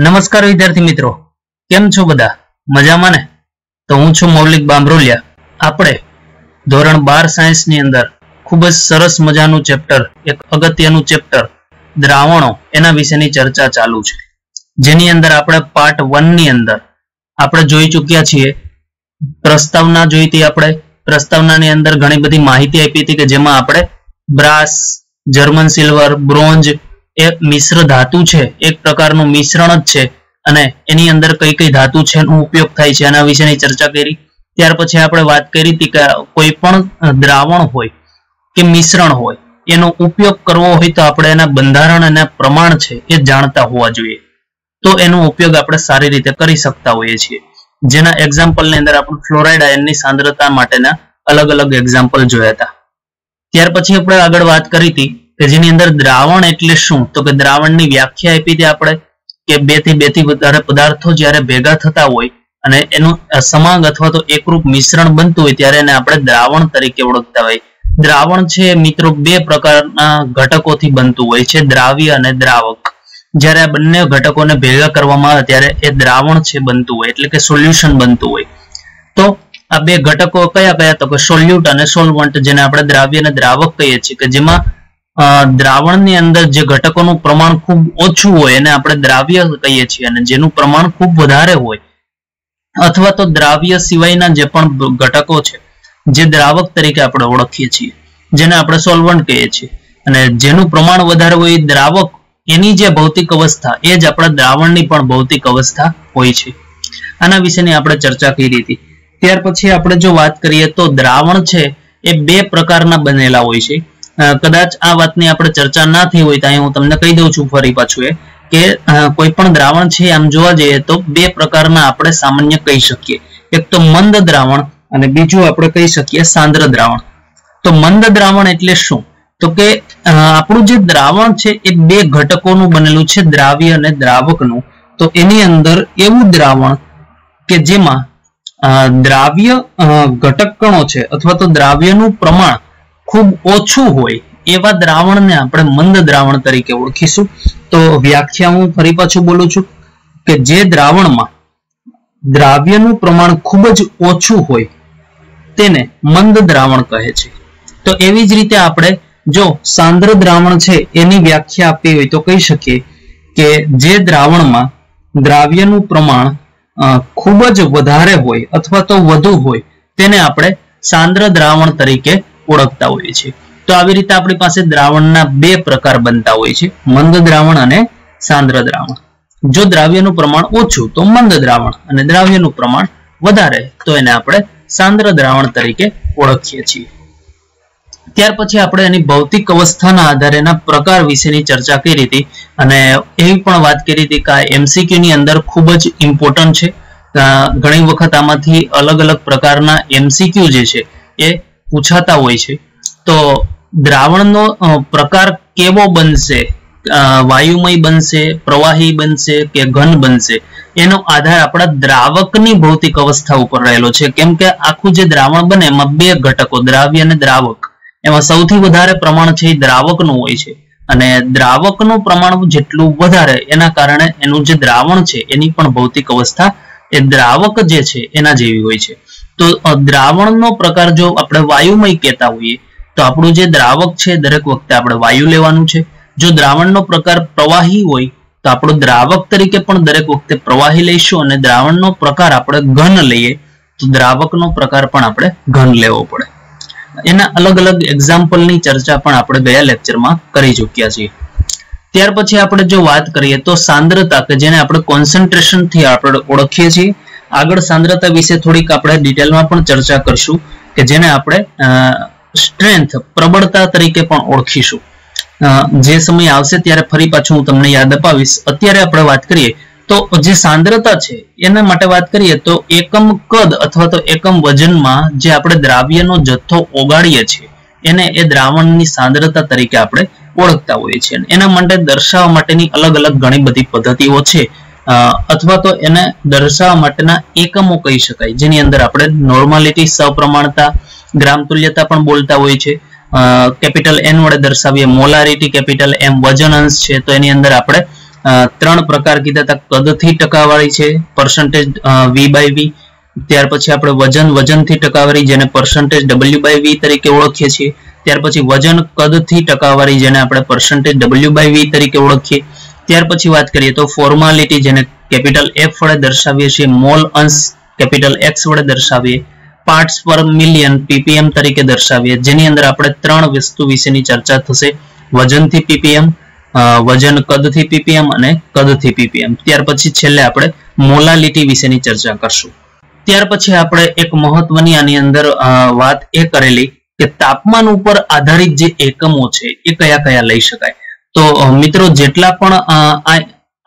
નમસ્કાર વિદ્યાર્થી મિત્રો, કેમ છો બધા? મજામાં ને? તો હું છું મૌલિક બામરોલિયા. આપણે ધોરણ 12 સાયન્સની અંદર ખૂબ જ સરસ મજાનું ચેપ્ટર, એક અગત્યનું ચેપ્ટર દ્રાવણો, એના વિશેની ચર્ચા ચાલુ છે. જેની અંદર આપણે પાર્ટ 1 ની અંદર આપણે જોઈ ચૂક્યા છીએ. પ્રસ્તાવના જોઈ હતી આપણે. પ્રસ્તાવનાની અંદર ઘણી બધી માહિતી આપી હતી કે જેમાં આપણે બ્રાસ, જર્મન સિલ્વર, બ્રોન્ઝ એ મિશ્ર ધાતુ છે, એક પ્રકારનું મિશ્રણ જ છે, અને એની અંદર કઈ કઈ ધાતુ છે એનો ઉપયોગ થાય છે એના વિશેની ચર્ચા કરી. ત્યાર પછી આપણે વાત કરી હતી કે કોઈ પણ દ્રાવણ હોય કે મિશ્રણ હોય એનો ઉપયોગ કરવો હોય તો આપણે એના બંધારણ અને પ્રમાણ છે એ જાણતા હોવા જોઈએ, તો એનો ઉપયોગ આપણે સારી રીતે કરી શકતા હોઈએ છીએ. જેના એક્ઝામ્પલની અંદર આપણે ફ્લોરાઇડ આયનની સાંદ્રતા માટેના અલગ અલગ એક્ઝામ્પલ જોયા હતા. ત્યાર પછી આપણે આગળ વાત કરી હતી કે જેની અંદર દ્રાવણ એટલે શું, તો કે દ્રાવણની વ્યાખ્યા આપી હતી આપણે કે બે થી વધારે પદાર્થો જ્યારે ભેગા થતા હોય અને એનું સમાંગ અથવા તો એકરૂપ મિશ્રણ બનતું હોય ત્યારે એને આપણે દ્રાવણ તરીકે ઓળખતા હોય. દ્રાવણ છે મિત્રો બે પ્રકારના ઘટકોથી બનતું હોય છે, દ્રાવ્ય અને દ્રાવક. જ્યારે આ બંને ઘટકોને ભેગા કરવામાં આવે ત્યારે એ દ્રાવણ છે બનતું હોય, એટલે કે સોલ્યુશન બનતું હોય. તો આ બે ઘટકો કયા કયા, તો કે સોલ્યુટ અને સોલ્વન્ટ, જેને આપણે દ્રાવ્ય અને દ્રાવક કહીએ છીએ, કે જેમાં દ્રાવણની અંદર જે ઘટકોનું પ્રમાણ ખૂબ ઓછું હોય એને આપણે દ્રાવ્ય કહીએ છીએ, અને જેનું પ્રમાણ ખૂબ વધારે હોય અથવા તો દ્રાવ્ય સિવાયના જે પણ ઘટકો છે જે દ્રાવક તરીકે આપણે ઓળખીએ છીએ, જેને આપણે સોલ્વન્ટ કહીએ છીએ. અને જેનું પ્રમાણ વધારે હોય દ્રાવક, એની જે ભૌતિક અવસ્થા એ જ આપણા દ્રાવણની પણ ભૌતિક અવસ્થા હોય છે. આના વિશેની આપણે ચર્ચા કરી હતી. ત્યાર પછી આપણે જો વાત કરીએ તો દ્રાવણ છે એ બે પ્રકારના બનેલા હોય છે. કદાચ આ વાતની આપણે ચર્ચા ના થઈ હોય તો અહીં હું તમને કહી દઉં છું ફરી પાછું એ કે કોઈ પણ દ્રાવણ છે આમ જોવા જઈએ તો બે પ્રકારના આપણે સામાન્ય કહી શકીએ. એક તો મંદ દ્રાવણ અને બીજું આપણે કહી શકીએ સાંદ્ર દ્રાવણ. તો મંદ દ્રાવણ એટલે શું, તો કે આપણું જે દ્રાવણ છે એ બે ઘટકોનું બનેલું છે, દ્રાવ્ય અને દ્રાવકનું. તો એની અંદર એવું દ્રાવણ કે જેમાં દ્રાવ્ય ઘટક કણો છે અથવા તો દ્રાવ્યનું પ્રમાણ ખૂબ ઓછું હોય એવા દ્રાવણને આપણે મંદ દ્રાવણ તરીકે ઓળખીશું. તો વ્યાખ્યા હું ફરી પાછું બોલું છું કે જે દ્રાવણમાં દ્રાવ્યનું પ્રમાણ ખૂબ જ ઓછું હોય તેને મંદ દ્રાવણ કહે છે. તો એવી જ રીતે આપણે જો સાંદ્ર દ્રાવણ છે એની વ્યાખ્યા આપવી હોય તો કહી શકીએ કે જે દ્રાવણમાં દ્રાવ્યનું પ્રમાણ ખૂબ જ વધારે હોય અથવા તો વધુ હોય તેને આપણે સાંદ્ર દ્રાવણ તરીકે ઓળખતા હોઈએ છીએ. તો આવી રીતે આપણી પાસે દ્રાવણના બે પ્રકાર બનતા હોય છે, મંદ દ્રાવણ અને સાંદ્ર દ્રાવણ. જો દ્રાવ્યનું પ્રમાણ ઓછું તો મંદ દ્રાવણ અને દ્રાવ્યનું પ્રમાણ વધારે તો એને આપણે સાંદ્ર દ્રાવણ તરીકે ઓળખીએ છીએ. ત્યાર પછી આપણે એની ભૌતિક અવસ્થાના આધારે એના પ્રકાર વિશેની ચર્ચા કરી હતી અને એવી પણ વાત કરી હતી કે આ MCQ ની અંદર ખૂબ જ ઇમ્પોર્ટન્ટ છે. ઘણી વખત આમાંથી અલગ અલગ પ્રકારના MCQ જે છે એ પૂછાતા હોય છે. તો દ્રાવણનો પ્રકાર કેવો બનશે, વાયુમય બનશે, પ્રવાહી બનશે કે ઘન બનશે, એનો આધાર આપણા દ્રાવકની ભૌતિક અવસ્થા ઉપર રહેલો છે. કેમ કે આખું જે દ્રાવણ બને એમાં બે ઘટકો, દ્રાવ્ય અને દ્રાવક, એમાં સૌથી વધારે પ્રમાણ છે એ દ્રાવકનું હોય છે. અને દ્રાવકનું પ્રમાણ જેટલું વધારે એના કારણે એનું જે દ્રાવણ છે એની પણ ભૌતિક અવસ્થા એ દ્રાવક જે છે એના જેવી હોય છે. તો દ્રાવણનો પ્રકાર જો આપણે વાયુમય કહેતા હોઈએ તો આપણું જે દ્રાવક છે દરેક વખતે આપણે વાયુ લેવાનું છે. જો દ્રાવણનો પ્રકાર પ્રવાહી હોય તો આપણું દ્રાવક તરીકે પણ દરેક વખતે પ્રવાહી લઈશું, અને દ્રાવણનો પ્રકાર આપણે ઘન લઈએ તો દ્રાવકનો પ્રકાર પણ આપણે ઘન લેવો પડે. એના અલગ અલગ એક્ઝામ્પલની ચર્ચા પણ આપણે ગયા લેક્ચરમાં કરી ચૂક્યા છીએ. ત્યાર પછી આપણે જો વાત કરીએ તો સાંદ્રતા, કે જેને આપણે કોન્સન્ટ્રેશન થી આપણે ઓળખીએ છીએ. આગળ સાંદ્રતા વિશે થોડીક આપણે ડિટેલમાં પણ ચર્ચા કરશું કે જેને આપણે સ્ટ્રેન્થ, પ્રબળતા તરીકે પણ ઓળખીશું. જે સમય આવશે ત્યારે ફરી પાછું હું તમને યાદ અપાવીશ. અત્યારે આપણે વાત કરીએ તો જે સાંદ્રતા છે એના માટે વાત કરીએ તો એકમ કદ અથવા તો એકમ વજનમાં જે આપણે દ્રાવ્યનો જથ્થો ઓગાળીએ છીએ એને એ દ્રાવણની સાંદ્રતા તરીકે આપણે ઓળખતા હોઈએ છીએ. એના માટે દર્શાવવા માટેની અલગ અલગ ઘણી બધી પદ્ધતિઓ છે, અથવા તો એને દર્શાવવા માટેના એકમો કહી શકાય, જેની અંદર આપણે નોર્માલિટી, સપ્રમાણતા, ગ્રામ તુલ્યતા પણ બોલતા હોય છે. કેપિટલ N વડે દર્શાવીએ, મોલારિટી કેપિટલ M વજન અંશ છે, તો એની અંદર આપણે ત્રણ પ્રકાર કીધા હતા. કદથી ટકાવારી છે પર્સન્ટેજ V/V. ત્યાર પછી આપણે વજનથી ટકાવારી જેને પર્સન્ટેજ W/V તરીકે ઓળખીએ છીએ. ત્યાર પછી વજન કદથી ટકાવારી જેને આપણે પર્સન્ટેજ W/V તરીકે ઓળખીએ. ત્યાર પછી વાત કરીએ તો ફોર્માલિટી જેને કેપિટલ F વડે દર્શાવીએ છીએ, મોલ અંશ કેપિટલ X વડે દર્શાવીએ, પાર્ટ્સ પર મિલિયન ppm તરીકે દર્શાવીએ, જેની અંદર આપણે ત્રણ વસ્તુ વિશેની ચર્ચા થશે: વજનથી ppm, વજન કદથી ppm અને કદથી ppm. ત્યાર પછી છેલ્લે આપણે મોલાલિટી વિશેની ચર્ચા કરશું. ત્યાર પછી આપણે એક મહત્વની આની અંદર વાત એ કરેલી કે તાપમાન ઉપર આધારિત જે એકમો છે એ કયા કયા લઈ શકાય. તો મિત્રો જેટલા પણ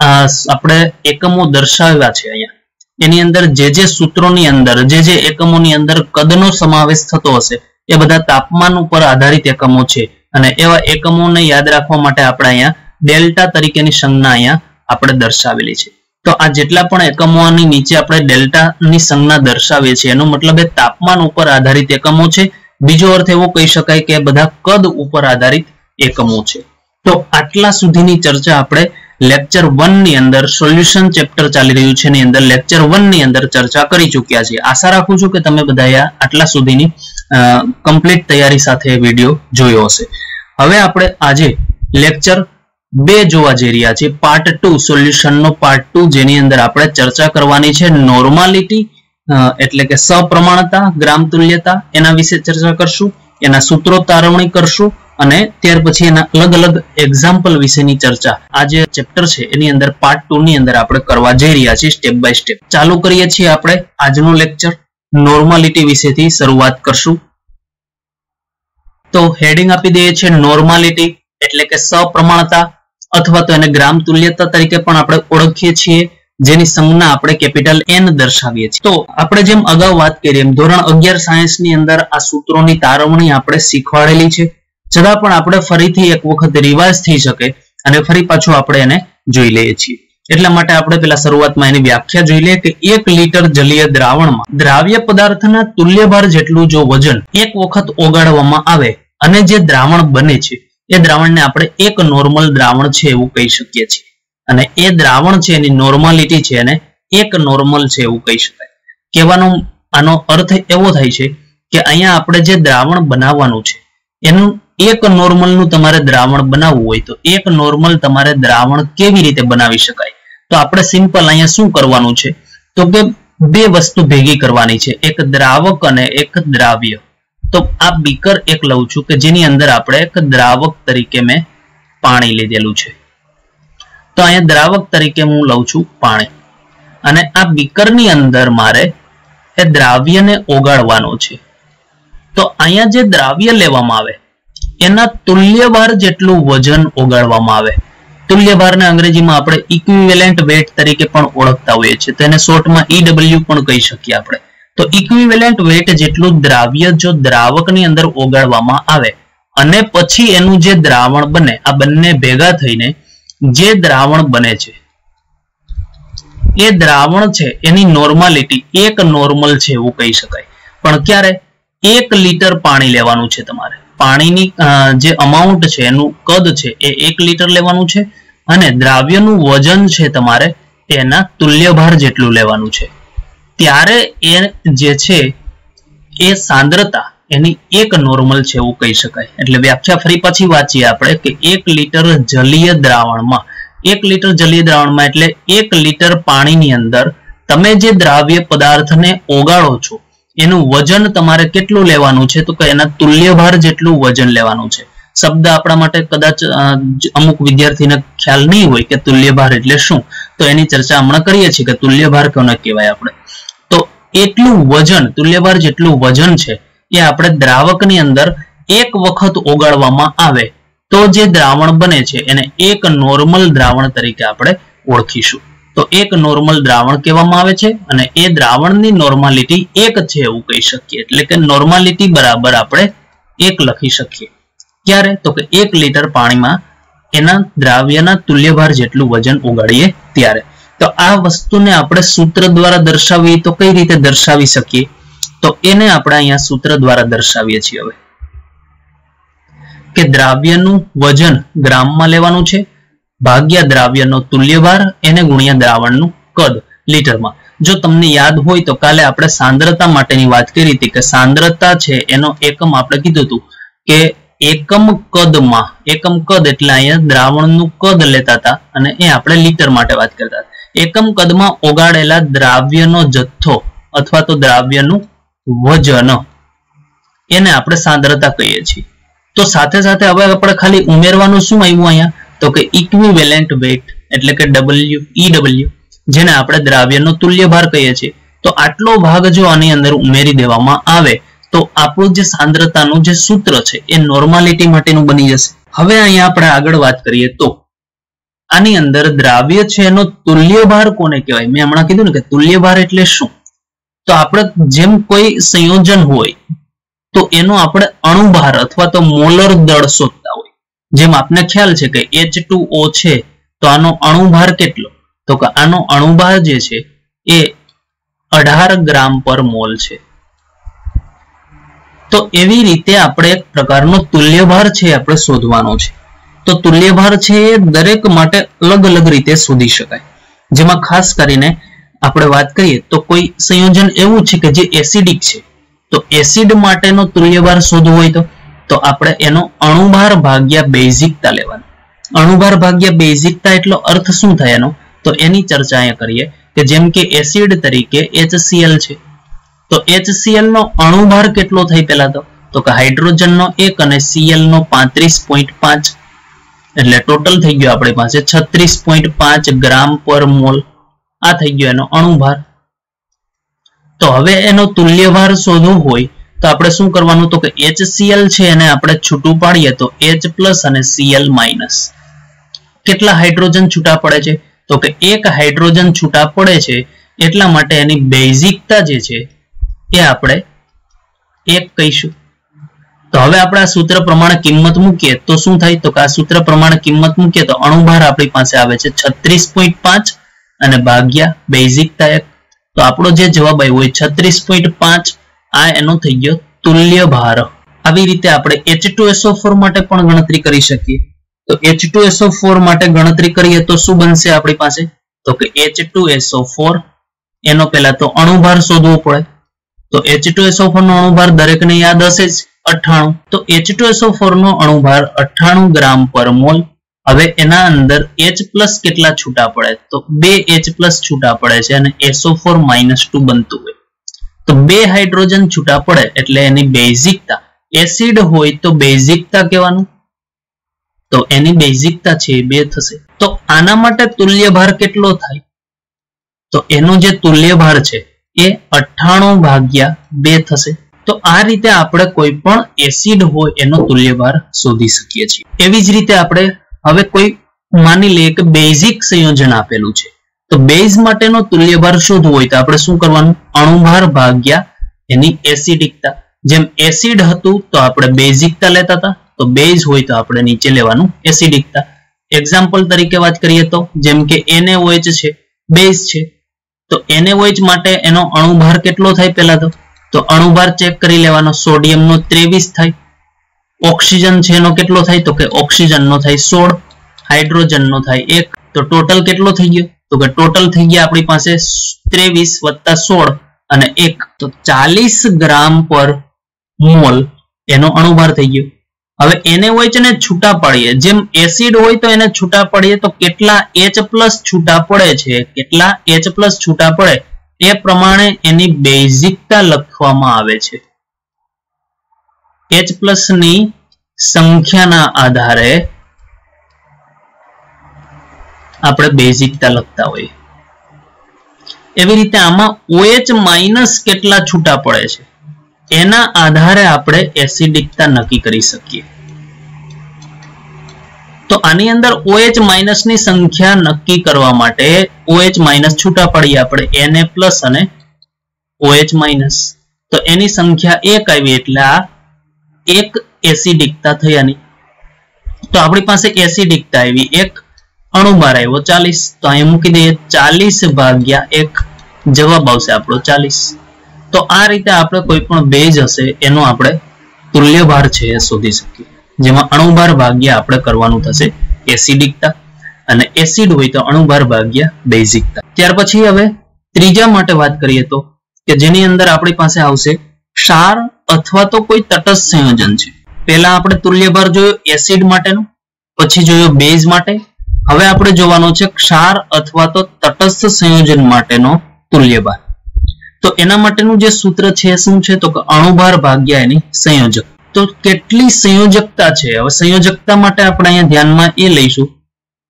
આપણે એકમો દર્શાવ્યા છે અહીંયા એની અંદર જે સૂત્રોની અંદર જે એકમોની અંદર કદનો સમાવેશ થતો હશે એ બધા તાપમાન ઉપર આધારિત એકમો છે. અને એવા એકમોને યાદ રાખવા માટે આપણે અહીંયા ડેલ્ટા તરીકેની સંજ્ઞા અહીંયા આપણે દર્શાવેલી છે. તો આ જેટલા પણ એકમોની નીચે આપણે ડેલ્ટાની સંજ્ઞા દર્શાવીએ છીએ એનો મતલબ એ તાપમાન ઉપર આધારિત એકમો છે. બીજો અર્થ એવો કહી શકાય કે બધા કદ ઉપર આધારિત એકમો છે. તો આટલા સુધીની ચર્ચા આપણે લેક્ચર 1 ની અંદર સોલ્યુશન ચેપ્ટર ચાલી રહ્યું છે એની અંદર લેક્ચર 1 ની અંદર ચર્ચા કરી ચૂક્યા છીએ. આશા રાખું છું કે તમે બધા આટલા સુધીની કમ્પ્લીટ તૈયારી સાથે વિડીયો જોયો હશે. હવે આપણે આજે લેક્ચર 2 જોવા જઈ રહ્યા છીએ, પાર્ટ 2 સોલ્યુશનનો પાર્ટ 2, જેની અંદર આપણે ચર્ચા કરવાની છે નોર્માલિટી એટલે કે સપ્રમાણતા, ગ્રામ તુલ્યતા, એના વિશે ચર્ચા કરશું, એના સૂત્રો તારવણી કરશું અને ત્યાર પછી એના અલગ અલગ એક્ઝામ્પલ વિશેની ચર્ચા આ જે ચેપ્ટર છે એની અંદર પાર્ટ 2 ની અંદર આપણે કરવા જઈ રહ્યા છીએ સ્ટેપ બાય સ્ટેપ. ચાલુ કરીએ છીએ આપણે આજનો લેક્ચર. નોર્માલિટી વિશેથી શરૂઆત કરશું. તો હેડિંગ આપી દઈએ છીએ નોર્માલિટી એટલે કે સપ્રમાણતા અથવા તો એને ગ્રામ તુલ્યતા તરીકે પણ આપણે ઓળખીએ છીએ, જેની સંજ્ઞા આપણે કેપિટલ N દર્શાવીએ છીએ. તો આપણે જેમ અગાઉ વાત કરી એમ ધોરણ 11 સાયન્સની અંદર આ સૂત્રોની તારવણી આપણે શીખવાડેલી છે, છતાં પણ આપણે ફરીથી એક વખત રિવાઇઝ થઈ શકે અને ફરી પાછું આપણે એને જોઈ લઈએ છીએ. એટલા માટે આપણે પેલા શરૂઆતમાં એની વ્યાખ્યા જોઈ લઈએ કે 1 લીટર જલીય દ્રાવણમાં દ્રાવ્ય પદાર્થના તુલ્યભાર જેટલું જો વજન એક વખત ઓગાળવામાં આવે અને જે દ્રાવણ બને છે એ દ્રાવણને આપણે એક નોર્મલ દ્રાવણ છે એવું કહી શકીએ છીએ. અને એ દ્રાવણ છે એની નોર્માલિટી છે અને એક નોર્મલ છે એવું કહી શકાય. કહેવાનો આનો અર્થ એવો થાય છે કે અહીંયા આપણે જે દ્રાવણ બનાવવાનું છે એનું એક નોર્મલનું તમારે દ્રાવણ બનાવવું હોય તો એક નોર્મલ તમારે દ્રાવણ કેવી રીતે બનાવી શકાય? તો આપણે સિમ્પલ અહીંયા શું કરવાનું છે તો કે બે વસ્તુ ભેગી કરવાની છે, એક દ્રાવક અને એક દ્રાવ્ય. તો આ બીકર એક લઉં છું કે જેની અંદર આપણે એક દ્રાવક તરીકે મેં પાણી લીધેલું છે. તો અહીંયા દ્રાવક તરીકે હું લઉં છું પાણી અને આ બીકરની અંદર મારે એ દ્રાવ્યને ઓગાળવાનો છે. તો અહીંયા જે દ્રાવ્ય લેવામાં આવે એના તુલ્યભાર જેટલું વજન ઓગાળવામાં આવે. તુલ્યભારને અંગ્રેજીમાં આપણે ઇક્વિવેલેન્ટ વેટ તરીકે પણ ઓળખતા હોઈએ છીએ, તેને શોર્ટમાં EW પણ કહી શકીએ આપણે. તો ઇક્વિવેલેન્ટ વેટ જેટલું દ્રાવ્ય જો દ્રાવકની અંદર ઓગાળવામાં આવે અને પછી એનું જે દ્રાવણ બને, આ બંને ભેગા થઈને જે દ્રાવણ બને છે એ દ્રાવણ છે એની નોર્માલિટી એક નોર્મલ છે એવું કહી શકાય. પણ ક્યારે? 1 લીટર પાણી લેવાનું છે તમારે. પાણીની જે અમાઉન્ટ છે એનું કદ છે એ 1 લીટર લેવાનું છે અને દ્રાવ્યનું વજન છે તમારે એના તુલ્યભાર જેટલું લેવાનું છે. ત્યારે એ જે છે એ સાંદ્રતા એની એક નોર્મલ છે એવું કહી શકાય. એટલે વ્યાખ્યા ફરી પાછી વાંચીએ આપણે કે 1 લીટર જલીય દ્રાવણમાં 1 લીટર જલીય દ્રાવણમાં એટલે 1 લીટર પાણીની અંદર તમે જે દ્રાવ્ય પદાર્થને ઓગાળો છો એનું વજન તમારે કેટલું લેવાનું છે તો કે એના તુલ્યભાર જેટલું વજન લેવાનું છે. શબ્દ આપણા માટે કદાચ અમુક વિદ્યાર્થીને ખ્યાલ નહીં હોય કે તુલ્યભાર એટલે શું, તો એની ચર્ચા હમણાં કરીએ છીએ કે તુલ્યભાર કોને કહેવાય આપણે. તો એટલું વજન, તુલ્યભાર જેટલું વજન છે એ આપણે દ્રાવકની અંદર એક વખત ઓગાળવામાં આવે તો જે દ્રાવણ બને છે એને એક નોર્મલ દ્રાવણ તરીકે આપણે ઓળખીશું. તો એક નોર્મલ દ્રાવણ કહેવામાં આવે છે અને એ દ્રાવણની નોર્માલિટી 1 છે એવું કહી શકીએ. એટલે કે નોર્માલિટી બરાબર આપણે 1 લખી શકીએ. ક્યારે? તો કે 1 લીટર પાણીમાં એના દ્રાવ્યના તુલ્યભાર જેટલું વજન ઓગાળીએ ત્યારે. તો આ વસ્તુને આપણે સૂત્ર દ્વારા દર્શાવીએ તો કઈ રીતે દર્શાવી શકીએ? તો એને આપણે અહીંયા સૂત્ર દ્વારા દર્શાવીએ છીએ હવે કે દ્રાવ્યનું વજન ગ્રામમાં લેવાનું છે, ભાગ્યા દ્રાવ્યનો તુલ્યભાર એને ગુણ્યા દ્રાવણનું કદ લીટરમાં. જો તમને યાદ હોય તો કાલે આપણે સાંદ્રતા માટેની વાત કરી હતી કે સાંદ્રતા છે એનો એકમ આપણે કીધું હતું કે એકમ કદમાં, એકમ કદ એટલે અહીંયા દ્રાવણનું કદ લેતા હતા અને એ આપણે લીટર માટે વાત કરતા હતા. એકમ કદમાં ઓગાળેલા દ્રાવ્યનો જથ્થો અથવા તો દ્રાવ્યનું વજન એને આપણે સાંદ્રતા કહીએ છીએ. તો સાથે સાથે હવે આપણે ખાલી ઉમેરવાનું શું આવ્યું અહીંયા તો કે ઇક્વિવેલેન્ટ વેટ એટલે કે EW જેને આપણે દ્રાવ્યનો તુલ્યભાર કહીએ છીએ. તો આટલો ભાગ જો આની અંદર ઉમેરી દેવામાં આવે તો આપણું જે સાંદ્રતાનું જે સૂત્ર છે એ નોર્માલિટી માટેનું બની જશે. હવે અહીંયા આપણે આગળ વાત કરીએ તો આની અંદર દ્રાવ્ય છે એનો તુલ્યભાર કોને કહેવાય? મેં હમણાં કીધું ને કે તુલ્યભાર એટલે શું? તો આપણે જેમ કોઈ સંયોજન હોય તો એનો આપણે અણુભાર અથવા તો મોલર દળ શોધતા હોય. જેમ આપને ખ્યાલ છે કે H2O છે તો આનો અણુભાર કેટલો? તો કે આનો અણુભાર જે છે એ 18 ગ્રામ પર મોલ છે. તો એવી રીતે આપણે એક પ્રકારનો તુલ્યભાર છે આપણે શોધવાનો છે. તો તુલ્યભાર છે એ દરેક માટે અલગ અલગ રીતે શોધી શકાય. જેમાં ખાસ કરીને આપણે વાત કરીએ તો કોઈ સંયોજન એવું છે કે જે એસિડિક છે તો એસિડ માટેનો તુલ્યભાર શોધવો હોય તો આપણે એનો અણુભાર ભાગ્યા બેઝિકતા લેવાનો. અણુભાર ભાગ્યા બેઝિકતા એટલો અર્થ શું થાય એનો? તો એની ચર્ચા અહીંયા કરીએ કે જેમ કે એસિડ તરીકે HCl છે તો HCl નો અણુભાર કેટલો થાય પહેલા તો કે હાઇડ્રોજનનો 1 અને Cl નો 35.5 એટલે ટોટલ થઈ ગયો આપણી પાસે 36.5 ગ્રામ પર મોલ. આ થઈ ગયો એનો અણુભાર. તો હવે એનો તુલ્યભાર શોધવો હોય તો આપણે શું કરવાનું તો કે HCl છે એને આપણે છૂટું પાડીએ તો H+ અને Cl-. કેટલા હાઇડ્રોજન છૂટા પડે છે તો કે 1 હાઇડ્રોજન છૂટા પડે છે એટલા માટે એની બેઝિકતા જે છે એ આપણે 1 કહીશું. તો હવે આપણે આ સૂત્ર પ્રમાણે કિંમત મૂકીએ તો શું થાય તો કે આ સૂત્ર પ્રમાણે કિંમત મૂકીએ તો અણુભાર આપણી પાસે આવે છે 36.5 અને ભાગ્યા બેઝિકતા 1. તો આપણો જે જવાબ આવ્યો હોય 36.5 આ એનો થઈ ગયો તુલ્યભાર. આવી રીતે આપણે H2SO4 માટે પણ ગણતરી કરી શકીએ. તો H2SO4 માટે ગણતરી કરીએ તો શું બનશે આપણી પાસે તો કે H2SO4 એનો પહેલા તો અણુભાર શોધવો પડે. તો H2SO4 નો અણુભાર દરેકને યાદ હશે જ 98. તો H2SO4 નો અણુભાર 98 ગ્રામ પર મોલ. હવે એના અંદર H+ કેટલા છૂટા પડે તો 2 H+ છૂટા પડે છે અને SO4 -2 બનતું હોય. તો 2 હાઇડ્રોજન છૂટા પડે એટલે એની બેઝિકતા, એસિડ હોય તો બેઝિકતા કહેવાનું, તો એની બેઝિકતા છે 2 થશે. તો આના માટે તુલ્યભાર કેટલો થાય તો એનો જે તુલ્યભાર છે એ 98 ભાગ્યા 2 થશે. તો આ રીતે આપણે કોઈ પણ એસિડ હોય એનો તુલ્યભાર શોધી શકીએ છીએ. એવી જ રીતે આપણે હવે કોઈ માની લઈએ કે બેઝિક સંયોજન આપેલું છે તો બેઝ માટેનો તુલ્યભાર શોધવો હોય તો આપણે શું કરવાનું? અણુભાર ભાગ્યા એની એસિડિકતા. જેમ એસિડ હતું તો આપણે બેઝિકતા લેતા હતા તો બેઝ હોય તો આપણે નીચે લેવાનું એસિડિકતા. એક્ઝામ્પલ તરીકે વાત કરીએ તો જેમ કે NaOH છે બેઝ છે તો NaOH માટે એનો અણુભાર કેટલો થાય પહેલા તો અણુભાર ચેક કરી લેવાનો. સોડિયમનો 23 થાય. ઓક્સિજન છે એનો કેટલો થાય તો કે ઓક્સિજનનો થાય 16, હાઇડ્રોજનનો થાય 1. તો ટોટલ કેટલો થઈ ગયો તો કે ટોટલ થઈ ગયા આપણી પાસે 23 + 16 અને 1 તો 40 ગ્રામ પર મોલ એનો અણુભાર થઈ ગયો. હવે NaOH ને છૂટા પાડીએ જેમ એસિડ હોય તો એને છૂટા પાડીએ તો કેટલા H+ છૂટા પડે છે, કેટલા H+ છૂટા પડે એ પ્રમાણે એની બેઝિકતા લખવામાં આવે છે. H+ ની સંખ્યાના આધારે આપણે બેઝિકતા લખતા હોઈએ. એવી રીતે આમાં OH- કેટલા છૂટા પડે છે એના આધારે આપણે એસિડિકતા નક્કી કરી શકીએ. તો આની અંદર OH- ની સંખ્યા નક્કી કરવા માટે OH- છૂટા પાડીએ આપણે Na+ અને OH-. તો એની સંખ્યા 1 આવી એટલે આ 1 એસિડિકતા થઈ આની. તો આપણી પાસે એસિડિકતા આવી 1, અણુભાર આવ્યો 40. તો અહીં મૂકી દઈએ 40 ભાગ્યા 1 જવાબ આવશે આપણો 40. તો આ રીતે આપણે કોઈ પણ બેઝ હશે એનો આપણે તુલ્યભાર છે એ શોધી શકીએ. જેમાં અણુભાર ભાગ્યા આપણે કરવાનું થશે એસિડિકતા અને એસિડ હોય તો અણુભાર ભાગ્યા બેઝિકતા. ત્યાર પછી હવે ત્રીજા માટે વાત કરીએ તો કે જેની અંદર આપણી પાસે આવશે ક્ષાર અથવા તો કોઈ તટસ્થ સંયોજન છે. પહેલા આપણે તુલ્યભાર જોયો એસિડ માટેનું, પછી જોયો બેઝ માટે, હવે આપણે જોવાનો છે ક્ષાર અથવા તો તટસ્થ સંયોજન માટેનો તુલ્યભાર. તો એના માટેનું જે સૂત્ર છે શું છે તો કે અણુભાર ભાગ્યા એની સંયોજક. તો કેટલી સંયોજકતા છે, હવે સંયોજકતા માટે આપણે અહીંયા ધ્યાનમાં એ લઈશું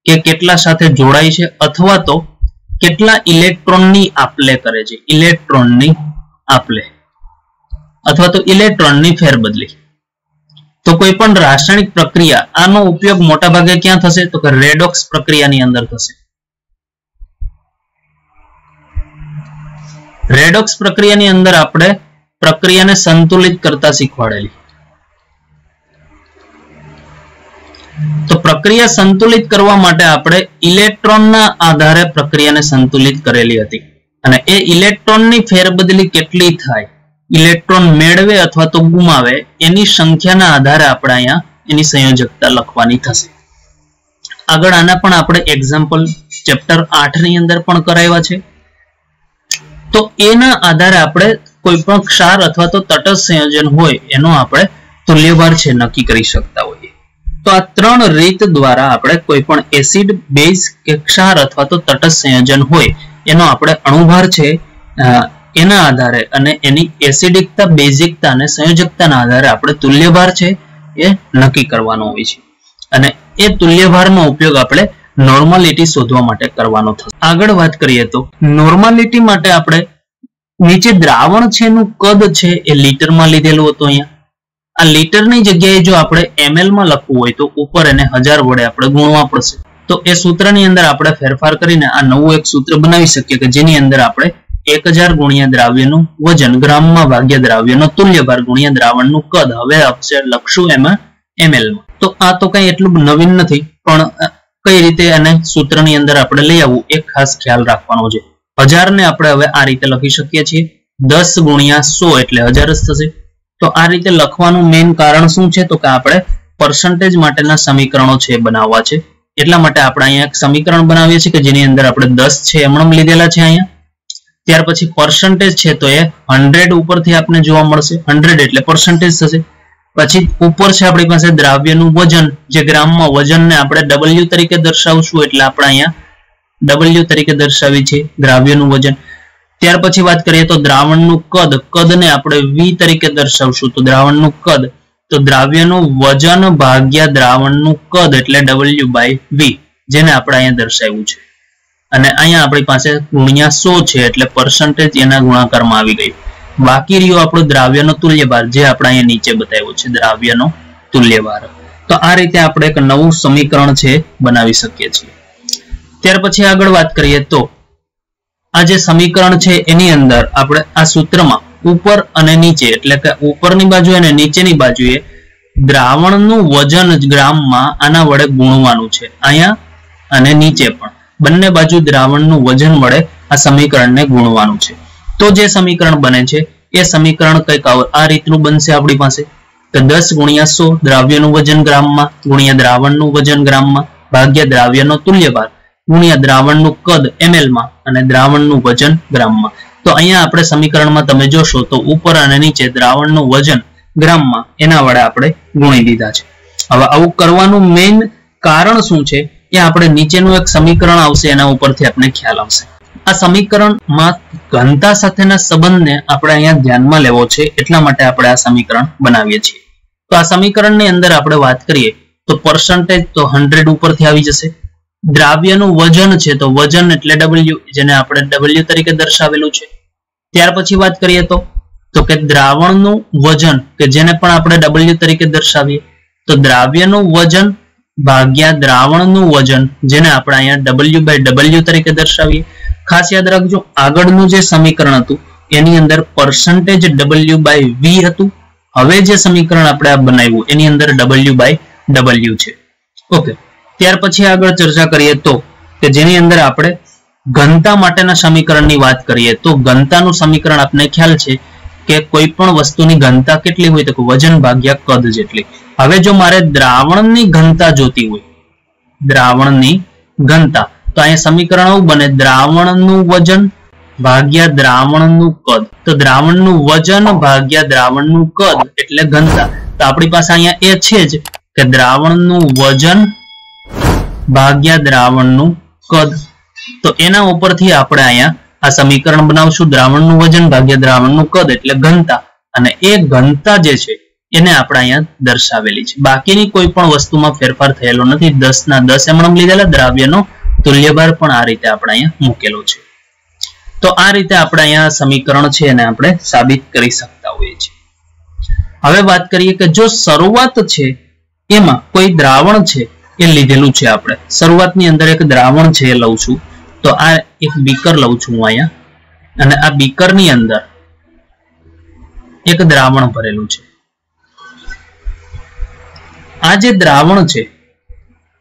કે કેટલા સાથે જોડાય છે અથવા તો કેટલા ઇલેક્ટ્રોનની આપલે કરે છે, ઇલેક્ટ્રોનની આપલે અથવા તો ઇલેક્ટ્રોનની ફેરબદલી. તો કોઈ પણ રાસાયણિક પ્રક્રિયા આનો ઉપયોગ મોટા ભાગે ક્યાં થશે તો કે રેડોક્સ પ્રક્રિયાની અંદર થશે. રેડોક્સ પ્રક્રિયાની અંદર આપણે પ્રક્રિયાને સંતુલિત કરતા શીખવાડેલી. તો પ્રક્રિયા સંતુલિત કરવા માટે આપણે ઇલેક્ટ્રોનના આધારે પ્રક્રિયાને સંતુલિત કરેલી હતી અને એ ઇલેક્ટ્રોનની ફેરબદલી કેટલી થાય, ઇલેક્ટ્રોન મેળવે અથવા તો ગુમાવે એની સંખ્યાના આધારે આપણે અહીંયા એની સંયોજકતા લખવાની થશે. આગળ આના પણ આપણે એક્ઝામ્પલ ચેપ્ટર 8 ની અંદર પણ કરાવ્યા છે. તો એના આધારે આપણે કોઈ પણ ક્ષાર અથવા તો તટસ્થ સંયોજન હોય એનો આપણે તુલ્યભાર છે નક્કી કરી શકતા હોઈએ. તો આ ત્રણ રીત દ્વારા આપણે કોઈ પણ એસિડ, બેઝ કે ક્ષાર અથવા તો તટસ્થ સંયોજન હોય એનો આપણે અણુભાર છે એના આધારે અને એની એસિડિકતા, બેઝિકતા અને સંયોજકતાના આધારે આપણે તુલ્યભાર છે એ નક્કી કરવાનો હોય છે અને એ તુલ્યભારનો ઉપયોગ આપણે નોર્માલિટી શોધવા માટે કરવાનો થશે. આગળ વાત કરીએ તો નોર્માલિટી માટે આપણે નીચે દ્રાવણ છે એનું કદ છે એ લીટરમાં લીધેલું હતું. અહીંયા આ લીટરની જગ્યાએ જો આપણે ml માં લખવું હોય તો ઉપર એને 1000 વડે આપણે ગુણવા પડશે. તો એ સૂત્રની અંદર આપણે ફેરફાર કરીને આ નવું એક સૂત્ર બનાવી શકીએ કે જેની અંદર આપણે 1000 ગુણ્યા દ્રાવ્યનું વજન ગ્રામમાં ભાગ્યા દ્રાવ્યનો તુલ્યભાર ગુણ્યા દ્રાવણનું કદ હવે અક્ષર લખશું એમાં ml માં. તો આ તો કઈ એટલું નવીન નથી પણ કઈ રીતે એને સૂત્રની અંદર આપણે લઈ આવવું એ ખાસ ખ્યાલ રાખવાનો છે. 1000 ને આપણે હવે આ રીતે લખી શકીએ છીએ 10 ગુણ્યા 100 એટલે 1000 જ થશે. તો આ રીતે લખવાનું મેઇન કારણ શું છે તો કે આપણે પર્સન્ટેજ માટેના સમીકરણો છે બનાવવા છે એટલા માટે આપણે અહીંયા એક સમીકરણ બનાવીએ છીએ કે જેની અંદર આપણે 10 છે એમણે લીધેલા છે અહીંયા. ત્યાર પછી પર્સન્ટેજ છે તો એ 100 ઉપરથી આપને જોવા મળશે, 100 એટલે પર્સન્ટેજ થશે. પછી ઉપર છે આપણી પાસે દ્રાવ્યનું વજન જે ગ્રામમાં વજનને આપણે W તરીકે દર્શાવશું એટલે આપણે અહીંયા W તરીકે દર્શાવી છે દ્રાવ્યનું વજન. ત્યાર પછી વાત કરીએ તો દ્રાવણનું કદ, કદને આપણે V તરીકે દર્શાવશું તો દ્રાવણનું કદ તો દ્રાવ્યનું વજન ભાગ્યા દ્રાવણનું કદ એટલે W/V જેને આપણે અહીંયા દર્શાવ્યું છે અને અહીંયા આપણી પાસે ગુણ્યા 100 છે એટલે પર્સન્ટેજ એના ગુણાકારમાં આવી ગયું. બાકી રહ્યો આપણો દ્રાવ્યનો તુલ્યભાર જે આપણે અહીંયા નીચે બતાવ્યો છે દ્રાવ્યનો તુલ્યભાર. તો આ રીતે આપણે એક નવું સમીકરણ છે બનાવી શકીએ છીએ. ત્યાર પછી આગળ વાત કરીએ તો આ જે સમીકરણ છે એની અંદર આપણે આ સૂત્રમાં ઉપર અને નીચે એટલે કે ઉપરની બાજુ અને નીચેની બાજુએ દ્રાવણનું વજન ગ્રામમાં આના વડે ગુણવાનું છે અહીંયા અને નીચે પણ બંને બાજુ દ્રાવણનું વજન વડે આ સમીકરણને ગુણવાનું છે. તો જે સમીકરણ બને છે એ સમીકરણ કંઈક આ રીતનું બનશે આપણી પાસે કે 10 ગુણ્યા 100 દ્રાવ્યનું વજન ગ્રામમાં ગુણ્યા દ્રાવણનું વજન ગ્રામમાં ભાગ્યા દ્રાવ્યનો તુલ્યભાર ગુણ્યા દ્રાવણનું કદ ml માં અને દ્રાવણનું વજન ગ્રામમાં. તો અહીંયા આપણે સમીકરણમાં તમે જોશો તો ઉપર અને નીચે દ્રાવણનું વજન ગ્રામમાં એના વડે આપણે ગુણી દીધા છે. હવે આવું કરવાનું મેઇન કારણ શું છે એ આપણે નીચેનું એક સમીકરણ આવશે એના ઉપરથી આપણે ખ્યાલ આવશે. આ સમીકરણમાં ઘનતા સાથેના સંબંધને આપણે અહીંયા ધ્યાનમાં લેવો છે એટલા માટે આપણે આ સમીકરણ બનાવીએ છીએ. તો આ સમીકરણની અંદર આપણે વાત કરીએ તો પર્સન્ટેજ તો 100 ઉપરથી આવી જશે. દ્રાવ્યનું વજન છે તો વજન એટલે W જેને આપણે W તરીકે દર્શાવેલું છે. ત્યાર પછી વાત કરીએ તો કે દ્રાવણનું વજન કે જેને પણ આપણે W તરીકે દર્શાવીએ તો દ્રાવ્યનું વજન ભાગ્યા દ્રાવણનું વજન જેને આપણે અહીંયા W/W તરીકે દર્શાવીએ. ખાસ યાદ રાખજો આગળનું જે સમીકરણ હતું એની અંદર પર્સન્ટેજ W/V હતું. હવે જે સમીકરણ આપણે આ બનાવ્યું એની અંદર W/W છે. ઓકે, ત્યાર પછી આગળ ચર્ચા કરીએ તો કે જેની અંદર આપણે ઘનતા માટેના સમીકરણની વાત કરીએ તો ઘનતાનું સમીકરણ આપને ખ્યાલ છે કે કોઈ પણ વસ્તુની ઘનતા કેટલી હોય તો વજન ભાગ્યા કદ જેટલી. હવે જો મારે દ્રાવણની ઘનતા જોતી હોય, દ્રાવણની ઘનતા. તો અહીંયા સમીકરણ આવું બને, દ્રાવણનું વજન ભાગ્યા દ્રાવણનું કદ. તો દ્રાવણનું વજન ભાગ્યા દ્રાવણનું કદ એટલે ઘનતા. તો આપણી પાસે અહીંયા એ છે જ કે દ્રાવણનું વજન ભાગ્યા દ્રાવણનું કદ. તો એના ઉપરથી આપણે અહીંયા આ સમીકરણ બનાવશું, દ્રાવણનું વજન ભાગ્યા દ્રાવણનું કદ એટલે ઘનતા. અને એ ઘનતા જે છે એને આપણે અહીંયા દર્શાવેલી છે. બાકીની કોઈ પણ વસ્તુમાં ફેરફાર થયેલો નથી. 10 ના 10 એમણમ લીધેલા. દ્રાવ્યનો તુલ્યભાર પણ આ રીતે આપણે અહીંયા મૂકેલો છે. તો આ રીતે આપણે અહીંયા સમીકરણ છે એને આપણે સાબિત કરી શકતા હોઈએ છીએ. હવે વાત કરીએ કે જો શરૂઆત છે એમાં કોઈ દ્રાવણ છે એ લીધેલું છે. આપણે શરૂઆતની અંદર એક દ્રાવણ છે એ લઉં છું. તો આ એક બીકર લઉં છું હું અહીંયા, અને આ બીકરની અંદર એક દ્રાવણ ભરેલું છે. આ જે દ્રાવણ છે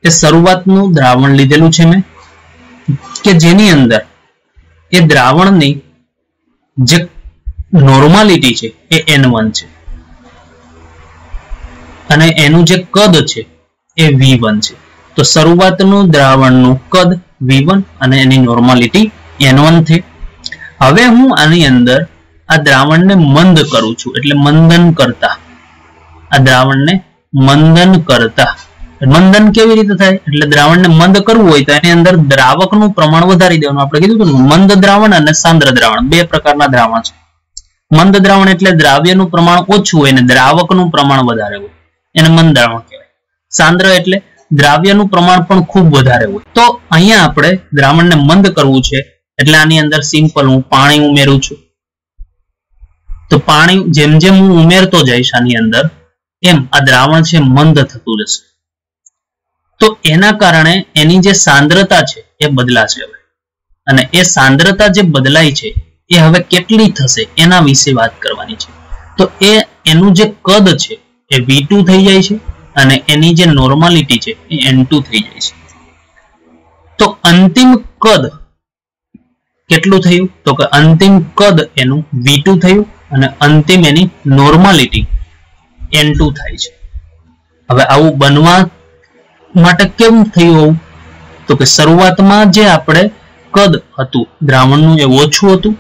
એ શરૂઆતનું દ્રાવણ લીધેલું છે મેં, કે જેની અંદર એ દ્રાવણની જે નોર્માલિટી છે એ N1 છે અને એનું જે કદ છે એ V1 છે. તો શરૂઆતનું દ્રાવણનું કદ V1 અને એની નોર્માલિટી N1 છે. હવે હું આની અંદર આ દ્રાવણને મંદ કરું છું, એટલે મંદન કરતા, આ દ્રાવણને મંદન કરતા. મંદન કેવી રીતે થાય? એટલે દ્રાવણને મંદ કરવું હોય તો એની અંદર દ્રાવકનું પ્રમાણ વધારી દેવાનું. આપણે કીધું હતું મંદ દ્રાવણ અને સાંદ્ર દ્રાવણ બે પ્રકારના દ્રાવણ છે. મંદ દ્રાવણ એટલે દ્રાવ્યનું પ્રમાણ ઓછું હોય અને દ્રાવકનું પ્રમાણ વધારે હોય, એને મંદ દ્રાવણ કહેવાય. સાંદ્ર એટલે દ્રાવ્યનું પ્રમાણ પણ ખૂબ વધારે હોય. તો અહીંયા આપણે દ્રાવણને મંદ કરવું છે એટલે આની અંદર સિમ્પલ હું પાણી ઉમેરું છું. તો પાણી જેમ જેમ હું ઉમેરતો જઈશ આની અંદર એમ આ દ્રાવણ છે મંદ થતું જશે. તો એના કારણે એની જે સાંદ્રતા છે એ બદલાશે હવે, અને એ સાંદ્રતા જે બદલાય છે એ હવે કેટલી થશે એના વિશે વાત કરવાની છે. તો એનું જે કદ છે એ V2 થઈ જાય છે અને એની જે નોર્માલિટી છે એ N2 થઈ જાય છે. તો અંતિમ કદ કેટલું થયું? તો કે અંતિમ કદ એનું V2 થયું અને અંતિમ એની નોર્માલિટી N2 થાય છે. હવે આવું બનવા માટે કેમ થયું આવું? તો કે શરૂઆતમાં જે આપણે કદ હતું દ્રાવણનું એ ઓછું હતું,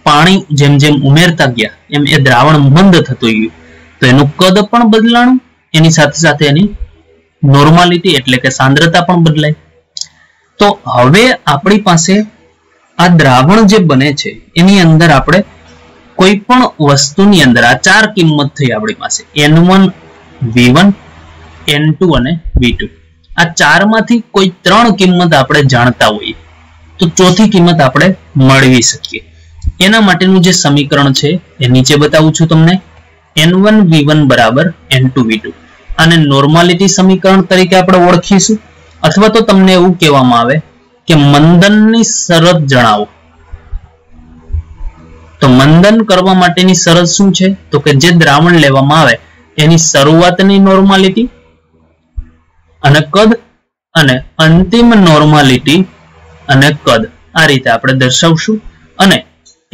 પાણી જેમ જેમ ઉમેરતા ગયા એમ એ દ્રાવણ મંદ થતું ગયું, તો એનું કદ પણ બદલાણું, એની સાથે સાથે એની નોર્માલિટી એટલે કે સાંદ્રતા પણ બદલાય. તો હવે આપણી પાસે આ દ્રાવણ જે બને છે એની અંદર આપણે કોઈ પણ વસ્તુની અંદર આ ચાર કિંમત થઈ આપણી પાસે, N1, V1, N2 અને V2. આ ચારમાંથી કોઈ ત્રણ કિંમત આપણે જાણતા હોઈએ તો ચોથી કિંમત આપણે મેળવી શકીએ. એના માટેનું જે સમીકરણ છે એ નીચે બતાવું છું તમને. N1 V1 બરાબર N2 V2. અને નોર્માલિટી સમીકરણ તરીકે આપણે ઓળખીશું, અથવા તો તમને એવું કહેવામાં આવે કે મંદનની શરત જણાવો. તો મંદન કરવા માટેની શરત શું છે? તો કે જે દ્રાવણ લેવામાં આવે એની શરૂઆતની નોર્માલિટી અને કદ અને અંતિમ નોર્માલિટી અને કદ આ રીતે આપણે દર્શાવશું. અને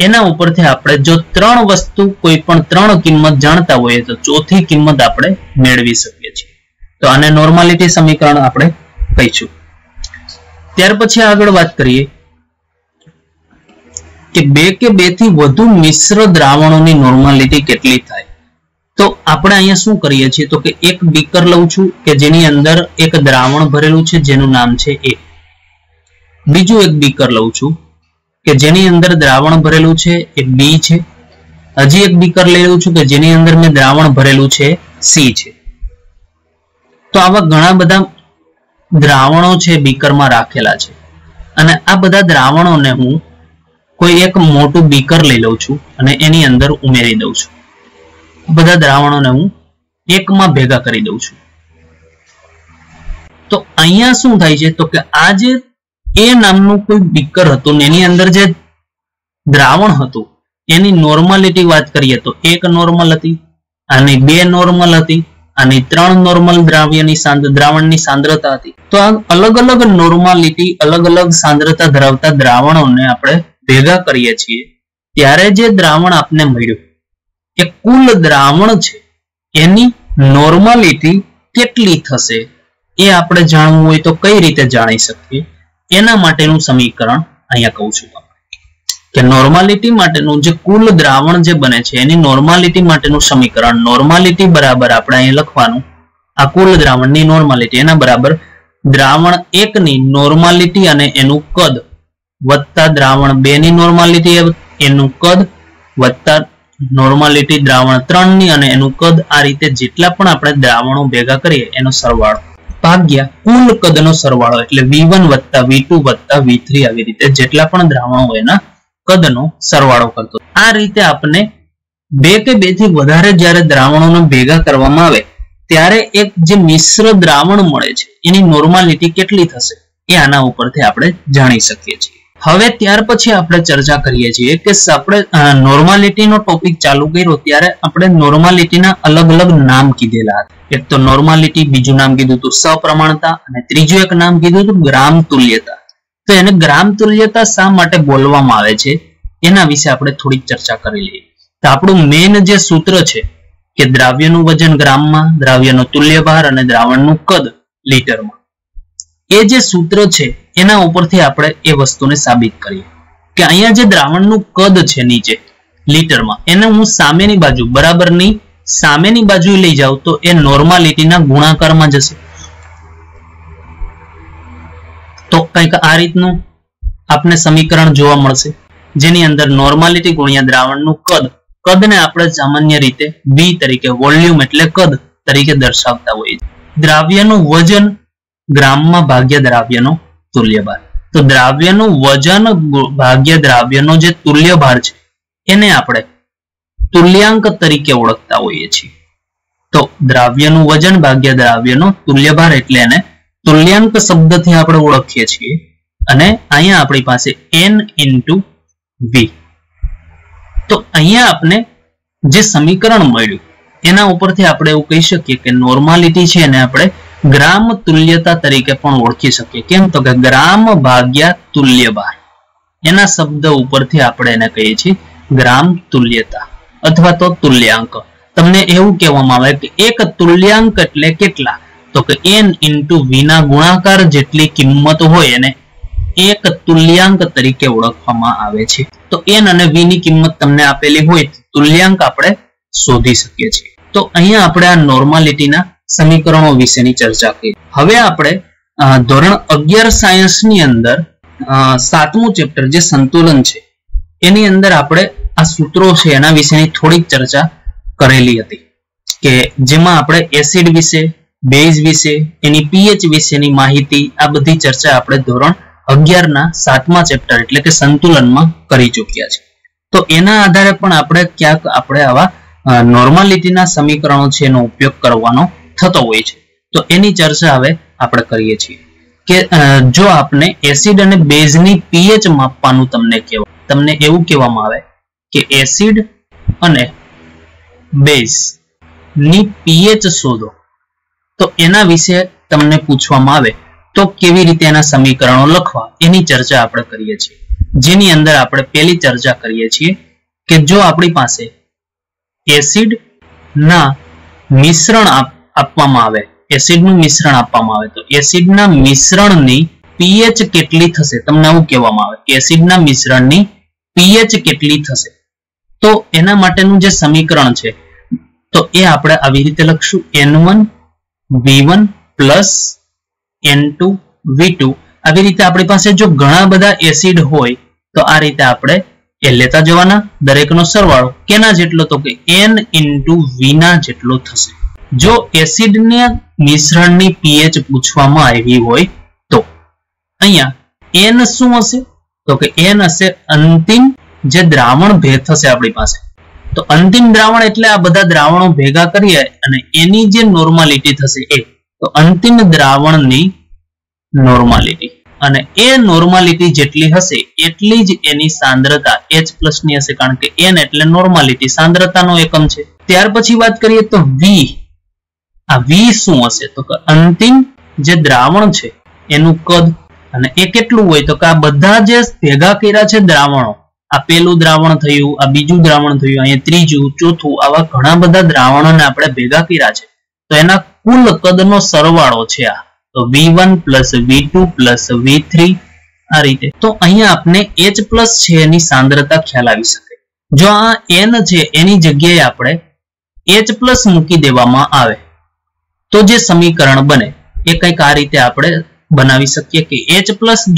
એના ઉપરથી આપણે જો ત્રણ વસ્તુ કોઈ પણ ત્રણ કિંમત જાણતા હોઈએ તો ચોથી કિંમત આપણે મેળવી શકીએ છીએ. તો આને નોર્માલિટી સમીકરણ આપણે કહીશું. ત્યાર પછી આગળ વાત કરીએ કે બે કે બે થી વધુ મિશ્ર દ્રાવણોની નોર્માલિટી કેટલી થાય. તો આપણે અહીંયા શું કરીએ છીએ તો કે એક બીકર લઉં છું કે જેની અંદર એક દ્રાવણ ભરેલું છે જેનું નામ છે A. બીજું એક બીકર લઉં છું કે જેની અંદર દ્રાવણ ભરેલું છે એ B છે. હજી એક બીકર લઈ લઉં છું કે જેની અંદર મેં દ્રાવણ ભરેલું છે C છે. તો આવા ઘણા બધા દ્રાવણો છે બીકરમાં રાખેલા છે, અને આ બધા દ્રાવણોને હું કોઈ એક મોટું બીકર લઈ લઉં છું અને એની અંદર ઉમેરી દઉં છું. બધા દ્રાવણોને હું એકમાં ભેગા કરી દઉં છું. તો અહીંયા શું થાય છે તો કે આ જે A નામનું કોઈ બીકર હતું ને એની અંદર જે દ્રાવણ હતું એની નોર્માલિટી વાત કરીએ તો એક નોર્મલ હતી, આની બે નોર્મલ હતી, આની ત્રણ નોર્મલ દ્રાવણની સાંદ્રતા હતી. તો આ અલગ અલગ નોર્માલિટી અલગ અલગ સાંદ્રતા ધરાવતા દ્રાવણોને આપણે ભેગા કરીએ છીએ ત્યારે જે દ્રાવણ આપને મળ્યું એ કુલ દ્રાવણ છે એની નોર્માલિટી કેટલી થશે એ આપણે જાણવું હોય તો કઈ રીતે જાણી શકીએ? એના માટેનું સમીકરણ અહીંયા કહું છું કે નોર્માલિટી માટેનું જે કુલ દ્રાવણ જે બને છે એની નોર્માલિટી માટેનું સમીકરણ નોર્માલિટી બરાબર આપણે અહીંયા લખવાનું આ કુલ દ્રાવણની નોર્માલિટી એના બરાબર દ્રાવણ 1 ની નોર્માલિટી અને એનું કદ વત્તા દ્રાવણ 2 ની નોર્માલિટી એનું કદ વત્તા નોર્માલિટી દ્રાવણ 3 ની અને એનું કદ આ રીતે જેટલા પણ આપણે દ્રાવણો ભેગા કરીએ એનો સરવાળો ભાગ્યા કુલ કદનો સરવાળો એટલે V1 વત્તા V2 વત્તા V3 આવી રીતે જેટલા પણ દ્રાવણો એના કદનો સરવાળો કરતો આ રીતે આપણે 2 કે 2 થી વધારે જ્યારે દ્રાવણોને ભેગા કરવામાં આવે ત્યારે એક જે મિશ્ર દ્રાવણ મળે છે એની નોર્માલિટી કેટલી થશે એ આના ઉપરથી આપણે જાણી શકીએ છીએ હવે ત્યાર પછી આપણે ચર્ચા કરીએ છીએ કે આપણે નોર્માલિટીનો ટોપિક ચાલુ કર્યો ત્યારે આપણે નોર્માલિટીના અલગ અલગ નામ કીધેલા હતા એક તો નોર્માલિટી બીજું નામ કીધું હતું સપ્રમાણતા અને ત્રીજું એક નામ કીધું હતું ગ્રામ તુલ્યતા તો એને ગ્રામ તુલ્યતા શા માટે બોલવામાં આવે છે એના વિશે આપણે થોડીક ચર્ચા કરી લઈએ તો આપણું મેઇન જે સૂત્ર છે કે દ્રાવ્યનું વજન ગ્રામમાં દ્રાવ્યનો તુલ્યભાર અને દ્રાવણનું કદ લીટરમાં એ જે સૂત્ર છે એના ઉપરથી આપણે એ વસ્તુને સાબિત કરીએ કે અહીંયા જે દ્રાવણનું કદ છે નીચે લીટરમાં એને હું સામેની બાજુ બરાબરની સામેની બાજુ લઈ જાઉં તો એ નોર્માલિટીના ગુણાકારમાં જશે તો કંઈક આ રીતનું આપને સમીકરણ જોવા મળશે જેની અંદર નોર્માલિટી ગુણ્યા દ્રાવણનું કદને આપણે સામાન્ય રીતે V તરીકે વોલ્યુમ એટલે કદ તરીકે દર્શાવતા હોઈએ દ્રાવ્યનું વજન ગ્રામમાં ભાગ્ય દ્રાવ્યનો તુલ્યભાર તો દ્રાવ્યનું વજન ભાગ્ય દ્રાવ્યનો જે તુલ્યભાર છે એને આપણે તુલ્યાંક તરીકે ઓળખતા હોઈએ છીએ તો દ્રાવ્યનું વજન ભાગ્ય દ્રાવ્યનો તુલ્યભાર એટલે એને તુલ્યાંક શબ્દથી આપણે ઓળખીએ છીએ અને અહીંયા આપણી પાસે n * V તો અહીંયા આપણે જે સમીકરણ મળ્યું એના ઉપરથી આપણે એવું કહી શકીએ કે નોર્માલિટી છે એને આપણે ગ્રામ તુલ્યતા તરીકે પણ ઓળખી શકીએ કેમ તો કે ગ્રામ ભાગ્યા તુલ્યભાર એના શબ્દ ઉપરથી આપણે એને કહીએ છીએ ગ્રામ તુલ્યતા અથવા તો તુલ્યાંક તમને એવું કહેવામાં આવે કે એક તુલ્યાંક એટલે કેટલા તો કે n * V ના ગુણાકાર જેટલી કિંમત હોય એને એક તુલ્યાંક તરીકે ઓળખવામાં આવે છે તો n અને v ની કિંમત તમને આપેલી હોય તુલ્યાંક આપણે શોધી શકીએ છીએ તો અહીંયા આપણે આ નોર્માલિટીના સમીકરણો વિશેની ચર્ચા કરી હવે આપણે ધોરણ 11 સાયન્સની અંદર 7મું ચેપ્ટર જે સંતુલન છે એની અંદર આપણે આ સૂત્રો છે એના વિશેની થોડીક ચર્ચા કરેલી હતી કે જેમાં આપણે એસિડ વિશે બેઝ વિશે એની pH વિશેની માહિતી આ બધી ચર્ચા આપણે ધોરણ 11 ના 7મા ચેપ્ટર એટલે કે સંતુલનમાં કરી ચૂક્યા છે તો એના આધારે પણ આપણે ક્યાંક આપણે આવા નોર્માલિટીના સમીકરણો છે એનો ઉપયોગ કરવાનો થતો હોય છે તો એની ચર્ચા હવે આપણે કરીએ છીએ કે જો આપને એસિડ અને બેઝની pH માપવાનું તમને એવું કહેવામાં આવે કે એસિડ અને બેઝ ની pH શોધો તો એના વિશે તમને પૂછવામાં આવે તો કેવી રીતે એના સમીકરણો લખવા એની ચર્ચા આપણે કરીએ છીએ જેની અંદર આપણે પહેલી ચર્ચા કરીએ છીએ કે જો આપણી પાસે એસિડ ના મિશ્રણ આપવામાં આવે એસિડનું મિશ્રણ આપવામાં આવે તો એસિડના મિશ્રણની pH કેટલી થશે તમને આવું કહેવામાં આવે કે એસિડના મિશ્રણની pH કેટલી થશે તો એના માટેનું જે સમીકરણ છે તો એ આપણે આવી રીતે લખશું N1 V1 N2 V2 આવી રીતે આપણી પાસે જો ઘણા બધા એસિડ હોય તો આ રીતે આપણે એ લેતા જવાના દરેકનો સરવાળો કેના જેટલો તો કે n * V ના જેટલો થશે જો એસિડના મિશ્રણની pH પૂછવામાં આવી હોય તો અહીંયા n શું હશે તો કે n હશે અંતિમ જે દ્રાવણ ભેદ થશે આપણી પાસે તો અંતિમ દ્રાવણ એટલે આ બધા દ્રાવણો ભેગા કરીએ અને એની જે નોર્માલિટી થશે એ તો અંતિમ દ્રાવણની નોર્માલિટી અને એ નોર્માલિટી જેટલી હશે એટલી જ એની સાંદ્રતા H+ ની હશે કારણ કે n એટલે નોર્માલિટી સાંદ્રતાનો એકમ છે ત્યાર પછી વાત કરીએ તો V આ V શું હશે તો કે અંતિમ જે દ્રાવણ છે એનું કદ અને એ કેટલું હોય તો કે આ બધા જે ભેગા કર્યા છે દ્રાવણો આ પહેલું દ્રાવણ થયું આ બીજું દ્રાવણ થયું અહીંયા ત્રીજું ચોથું આવા ઘણા બધા દ્રાવણોને આપણે ભેગા કર્યા છે તો એના કુલ કદનો સરવાળો છે આ તો V1 + V2 + V3 આ રીતે. તો અહીંયા આપણે H+ છે એની સાંદ્રતા ખ્યાલ આવી શકે. જો આ N છે એની જગ્યાએ આપણે H+ મૂકી દેવામાં આવે તો જે સમીકરણ બને એ કંઈક આ રીતે આપણે બનાવી શકીએ કે H+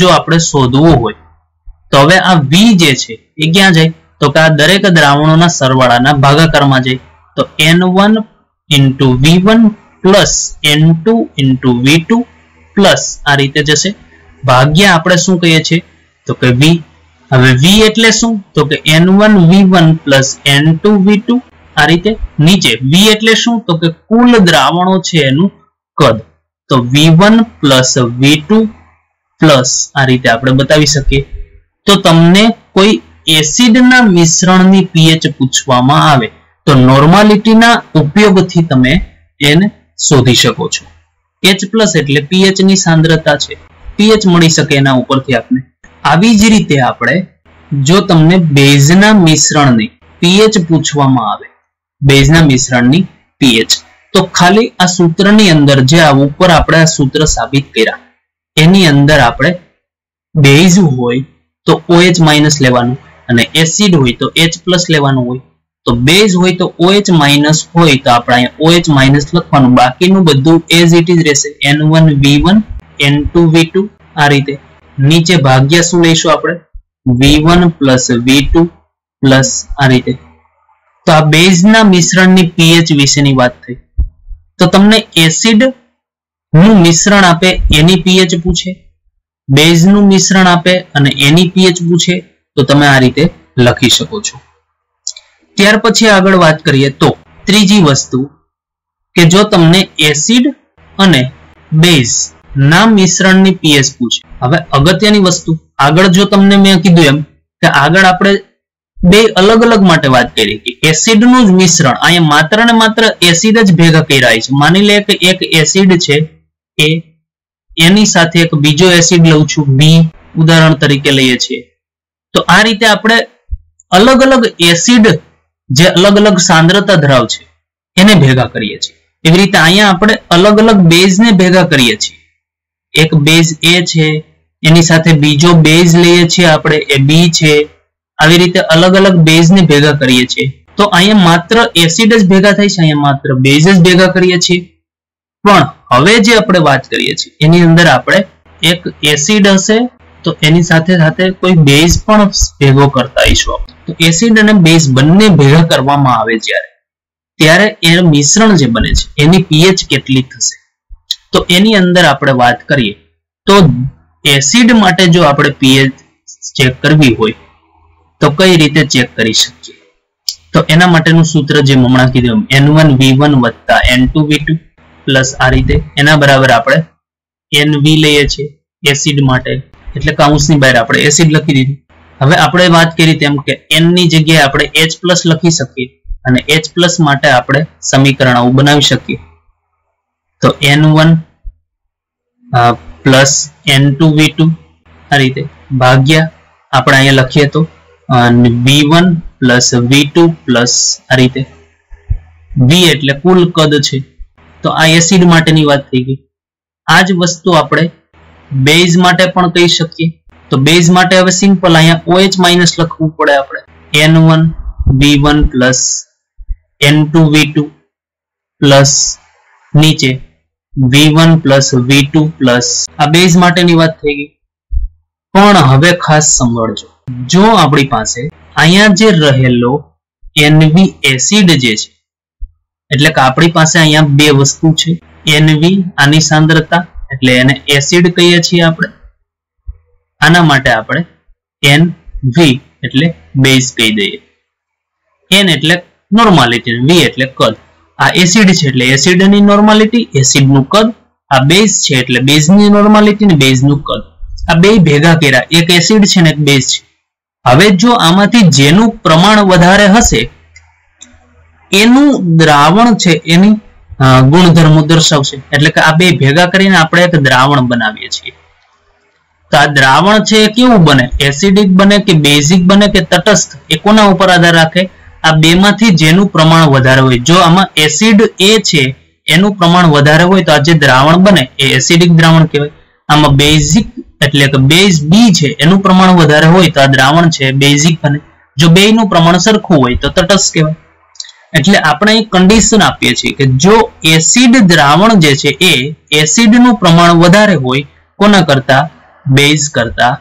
જો આપણે શોધવું હોય તો હવે આ V જે છે એ ક્યાં જાય તો કે આ દરેક દ્રાવણોના સરવાળાના ભાગાકારમાં જાય. તો N1 × V1 plus N2 × V2 plus આ રીતે જશે ભાગ્યા આપણે શું કહીએ છીએ તો કે V. હવે V એટલે શું તો કે N1 V1 plus N2 V2 આ રીતે. નીચે V એટલે શું તો કે કુલ દ્રાવણો છે એનું કદ. તો V1 પ્લસ V2 પ્લસ આ રીતે આપણે બતાવી શકીએ. તો તમને કોઈ એસિડના મિશ્રણની pH પૂછવામાં આવે તો નોર્માલિટીના ઉપયોગથી તમે એને શોધી શકો છો. H+ એટલે pH ની સાંદ્રતા છે, pH મળી શકે એના ઉપરથી આપણે. આવી જ રીતે આપણે જો તમને બેઝના મિશ્રણની pH પૂછવામાં આવે, બેઝના મિશ્રણની pH, તો ખાલી આ સૂત્રની અંદર જે આ ઉપર આપણે આ સૂત્ર સાબિત કર્યા એની અંદર આપણે બેઝ હોય તો OH- લેવાનું અને એસિડ હોય તો H+ લેવાનું હોય. તો બેઝ હોય તો OH- હોય તો આપણે અહીંયા OH- લખવાનું, બાકીનું બધું as it is રહેશે. N1 V1 N2 V2 આ રીતે. નીચે ભાગ્યા શું લઈશું આપણે V1 પ્લસ V2 પ્લસ આ રીતે. તો આ બેઝના મિશ્રણની pH વિશેની વાત થઈ. તો તમને એસિડ નું મિશ્રણ આપે એની pH પૂછે, બેઝનું મિશ્રણ આપે અને એની pH પૂછે તો તમે આ રીતે લખી શકો છો. ત્યાર પછી આગળ વાત કરીએ તો ત્રીજી વસ્તુ કે જો તમને એસિડ અને બેઝ ના મિશ્રણની pH પૂછે. હવે અગત્યની વસ્તુ આગળ જો તમને મેં કીધું એમ કે આગળ આપણે બે અલગ અલગ માટે વાત કરી કે એસિડનું જ મિશ્રણ, અહીંયા માત્ર ને માત્ર એસિડ જ ભેગા કર્યા છે. માની લે કે એક એસિડ છે એ એની સાથે એક બીજો એસિડ લઉં છું B ઉદાહરણ તરીકે લઈએ છીએ. તો આ રીતે આપણે અલગ અલગ એસિડ જે અલગ અલગ સાંદ્રતા ધરાવ છે એને ભેગા કરીએ છીએ. એવી રીતે અહીંયા આપણે અલગ અલગ બેઝને ભેગા કરીએ છીએ. એક બેઝ A છે એની સાથે બીજો બેઝ લઈએ છીએ આપણે એ B છે. આવી રીતે અલગ અલગ બેઝને ભેગા કરીએ છીએ. તો અહીંયા માત્ર એસિડ જ ભેગા થાય છે, અહીંયા માત્ર બેઝ જ ભેગા કરીએ છીએ. પણ હવે જે આપણે વાત કરીએ છીએ એની અંદર આપણે એક એસિડ હશે તો એની સાથે સાથે કોઈ બેઝ પણ ભેગો કરતા આવીશું. તો એસિડ અને બેઝ બંને ભેગા કરવામાં આવે ત્યારે એ મિશ્રણ જે બને છે એની pH કેટલી થશે. તો એની અંદર આપણે વાત કરીએ તો એસિડ માટે જો આપણે pH ચેક કરવી હોય તો કઈ રીતે ચેક કરી શકીએ. તો એના માટેનું સૂત્ર જે હમણાં કીધું N1 V1 વત્તા N2 V2 પ્લસ આ રીતે એના બરાબર આપણે NV લઈએ છીએ એસિડ માટે, એટલે કૌંસની બહાર આપણે એસિડ લખી દીધું. હવે આપણે વાત કરી તેમ કે N ની જગ્યાએ આપણે H+ લખી શકીએ અને H+ માટે આપણે સમીકરણ આવું બનાવી શકીએ. તો N1 પ્લસ N2 V2 આ રીતે ભાગ્યા આપણે અહીંયા લખીએ તો V1 પ્લસ V2 પ્લસ આ રીતે. V એટલે કુલ કદ છે. તો આ એસિડ માટેની વાત થઈ ગઈ. આ જ વસ્તુ આપણે બેઝ માટે પણ કહી શકીએ. તો બેઝ માટે હવે સિમ્પલ અહીંયા OH- લખવું પડે આપણે. N1 V1 plus N2 V2 plus નીચે V1 પ્લસ V2 પ્લસ આ બેઝ માટેની વાત થઈ ગઈ. પણ હવે ખાસ સાંભળજો, જો આપણી પાસે અહીંયા જે રહેલો NV એસિડ જે છે એટલે કે આપણી પાસે અહીંયા બે વસ્તુ છે. NV આની સાંદ્રતા એટલે એને એસિડ કહીએ છીએ આપણે. આના માટે આપણે NV એટલે બેઝ કહી દઈએ. N એટલે નોર્માલિટી, V એટલે કદ. આ એસિડ છે એટલે એસિડની નોર્માલિટી, એસિડનું કદ. આ બેઝ છે એટલે બેઝની નોર્માલિટી ને બેઝનું કદ. આ બે ભેગા કર્યા, એક એસિડ છે ને એક બેઝ છે. હવે જો આમાંથી જેનું પ્રમાણ વધારે હશે એનું દ્રાવણ છે એની ગુણધર્મો દર્શાવશે. એટલે કે આ બે ભેગા કરીને આપણે એક દ્રાવણ બનાવીએ છીએ. તો આ દ્રાવણ છે કેવું બને, એસિડિક બને કે બેઝિક બને કે તટસ્થ, એ કોના ઉપર આધાર રાખે, આ બેમાંથી જેનું પ્રમાણ વધારે હોય. જો આમાં એસિડ A છે એનું પ્રમાણ વધારે હોય તો આ જે દ્રાવણ બને એ એસિડિક દ્રાવણ કહેવાય. આમાં બેઝિક એટલે કે બેઝ બી છે એનું પ્રમાણ વધારે હોય તો આ દ્રાવણ છે બેઝિક બને, જો બેયનું પ્રમાણ સરખું હોય તો તટસ્થ કહેવાય. એટલે આપણે એક કન્ડિશન આપીએ છીએ કે જો એસિડ દ્રાવણ જે છે એ એસિડનું પ્રમાણ વધારે હોય કોના કરતા, બેઝ કરતા,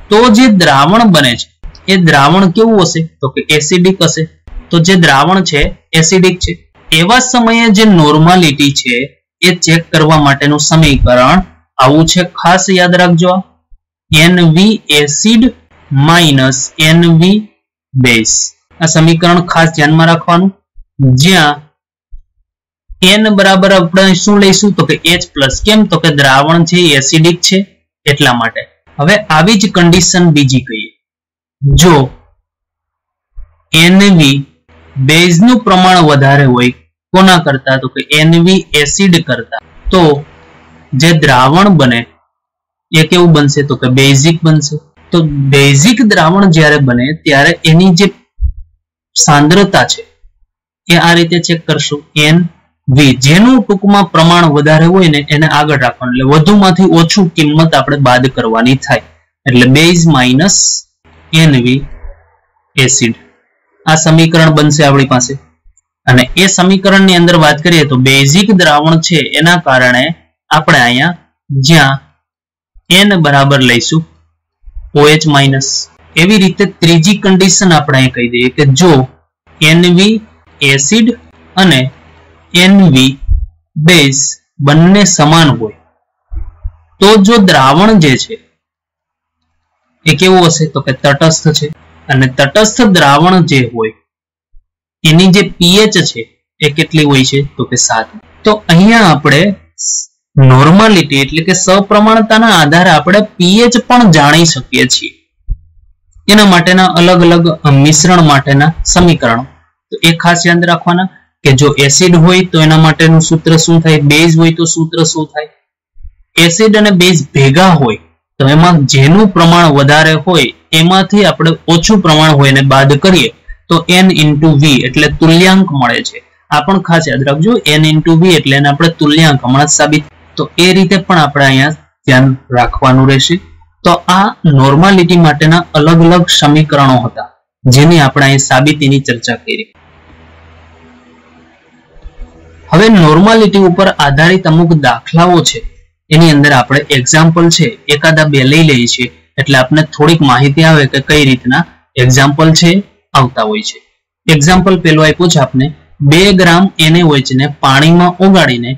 તો જે દ્રાવણ બને છે એ દ્રાવણ કેવું હશે તો કે એસિડિક હશે. તો જે દ્રાવણ છે એસિડિક છે. એવા સમયે જે નોર્માલિટી છે એ ચેક કરવા માટેનું સમીકરણ આવું છે, ખાસ યાદ રાખજો. NV acid minus NV base, આ સમીકરણ ખાસ ધ્યાનમાં રાખવાનું, જ્યાં n બરાબર આપણે શું લઈશું તો કે H પ્લસ. કેમ તો કે દ્રાવણ છે એસિડિક છે એટલા માટે. હવે આવી જ કન્ડિશન બીજી કહીએ, જો NV બેઝ નું પ્રમાણ વધારે હોય કોના કરતા તો કે NV એસિડ કરતા, તો જે દ્રાવણ બને એ કેવું બનશે તો કે બેઝિક બનશે. તો બેઝિક દ્રાવણ જ્યારે બને ત્યારે એની જે સાંદ્રતા છે એ આ રીતે ચેક કરશું, NV, જેનું ટૂંકમાં પ્રમાણ વધારે હોય ને એને આગળ રાખવાનું, એટલે વધુમાંથી ઓછું કિંમત આપણે બાદ કરવાની થાય, એટલે બેઝ માઇનસ NV એસિડ. આ સમીકરણ બનશે આપણી પાસે. અને એ સમીકરણની અંદર વાત કરીએ તો બેઝિક દ્રાવણ છે એના કારણે આપણે અહીંયા જ્યાં n બરાબર લઈશું OH માઇનસ. એવી રીતે ત્રીજી કન્ડિશન આપણે અહીં કહી દઈએ કે જો NV એસિડ અને NV બેઝ બંને સમાન હોય તો જો દ્રાવણ જે છે એ કેવું હશે તો કે તટસ્થ છે. અને તટસ્થ દ્રાવણ જે હોય એની જે pH છે એ કેટલી હોય છે તો કે 7. તો અહીંયા આપણે નોર્માલિટી એટલે કે સપ્રમાણતાના આધારે આપણે pH પણ જાણી શકીએ છીએ. એના માટેના અલગ અલગ મિશ્રણ માટેના સમીકરણો, તો એ ખાસ યાદ રાખવાના કે જો એસિડ હોય તો એના માટેનું સૂત્ર શું થાય, બેઝ હોય તો સૂત્ર શું થાય. એસિડ અને બેઝ ભેગા હોય તો એમાં જેનું પ્રમાણ વધારે હોય એમાંથી આપણે ઓછું પ્રમાણ હોય ને બાદ કરીએ તો N into V એટલે તુલ્યાંક મળે છે. આ પણ ખાસ યાદ રાખજો, N into V એટલે એને આપણે તુલ્યાંક હમણાં સાબિત, તો એ રીતે પણ આપણે અહીંયા ધ્યાન રાખવાનું રહેશે. તો આ નોર્માલિટી માટેના અલગ અલગ સમીકરણો હતા જેની આપણે અહીં સાબિતીની ચર્ચા કરી. હવે નોર્માલિટી ઉપર આધારિત અમુક દાખલાઓ છે એની અંદર આપણે એક્ઝામ્પલ છે એકાદા બે લઈ લઈએ છીએ, એટલે આપણે થોડીક માહિતી આવે કે કઈ રીતના એક્ઝામ્પલ છે આવતા હોય છે. એક્ઝામ્પલ પેલું આપ્યું છે આપણે 2 ગ્રામ NaOH ને પાણીમાં ઓગાળીને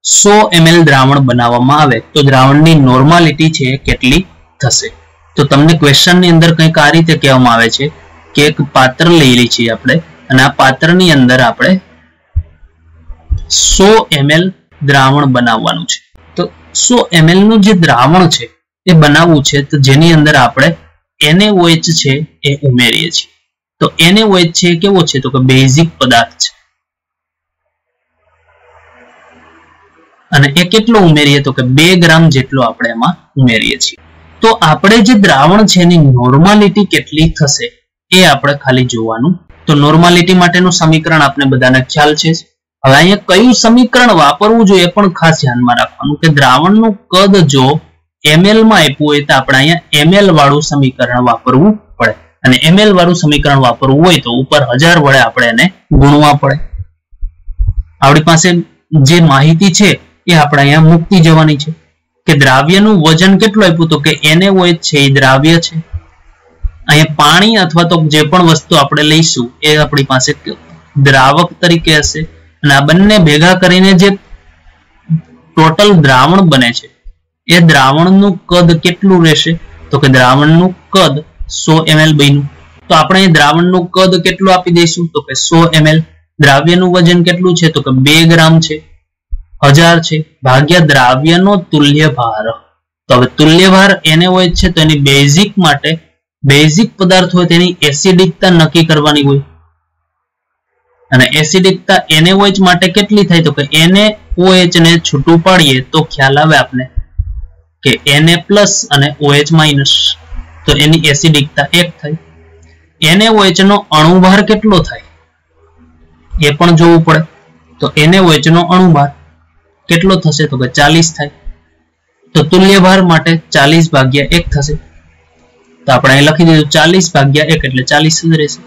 100 ml દ્રાવણ બનાવવામાં આવે તો દ્રાવણની નોર્માલિટી છે કેટલી થશે. તો તમને ક્વેશ્ચનની અંદર કંઈક આ રીતે કહેવામાં આવે છે કે એક પાત્ર લઈ લઈએ છીએ આપણે અને આ પાત્રની અંદર આપણે 100 ml દ્રાવણ બનાવવાનું છે. તો 100 ml નું જે દ્રાવણ છે એ બનાવવું છે તો જેની અંદર આપણે NaOH છે એ ઉમેરીએ છીએ. તો NaOH છે કેવો છે તો કે બેઝિક પદાર્થ છે અને એ કેટલો ઉમેરીએ તો કે 2 ગ્રામ જેટલો આપણે એમાં ઉમેરીએ છીએ. તો આપણે જે દ્રાવણ છે એની નોર્માલિટી કેટલી થશે એ આપણે ખાલી જોવાનું. તો નોર્માલિટી માટેનું સમીકરણ આપણે બધાને ખ્યાલ છે. હવે અહીંયા કયું સમીકરણ વાપરવું જોઈએ પણ ખાસ ધ્યાનમાં રાખવાનું કે દ્રાવણનું કદ જો ml માં આપ્યું હોય તો આપણે અહીંયા ml વાળું સમીકરણ વાપરવું પડે, અને ml વાળું સમીકરણ વાપરવું હોય તો ઉપર 1000 વડે આપણે એને ગુણવા પડે. આપણી પાસે જે માહિતી છે એ આપણે અહીંયા મૂકતી જવાની છે કે દ્રાવ્યનું વજન કેટલું આપ્યું તો કે NaOH છે એ દ્રાવ્ય છે. અહીંયા પાણી અથવા તો જે પણ વસ્તુ આપણે લઈશું એ આપણી પાસે દ્રાવક તરીકે હશે, અને આ બંને ભેગા કરીને જે ટોટલ દ્રાવણ બને છે એ દ્રાવણનું કદ કેટલું રહેશે તો કે દ્રાવણનું કદ 100 ml બન્યું. તો આપણે દ્રાવણનું કદ કેટલું આપી દઈશું તો કે 100 ml. દ્રાવ્યનું વજન કેટલું છે તો કે 2 ગ્રામ છે, 1000 છે, ભાગ્યા દ્રાવ્યનો તુલ્ય ભાર. તો હવે તુલ્ય ભાર NaOH છે તો એની બેઝિક માટે બેઝિક પદાર્થ હોય તેની એસિડિકતા નક્કી કરવાની હોય, અને એસિડિકતા NaOH માટે કેટલી થાય તો કે NaOH ને છૂટું પાડીએ તો ખ્યાલ આવે આપને કે Na પ્લસ અને OH માઇનસ, તો એની એસિડિકતા 1 થાય. NaOH નો અણુભાર કેટલો થાય એ પણ જોવું પડે. તો NaOH નો અણુભાર કેટલો થશે તો કે 40 થાય. તો તો તુલ્યભાર માટે 40 ભાગ્યા 1 થશે. તો આપણે અહીં લખી દીધું 40 ભાગ્યા 1 એટલે 40 જ રહેશે.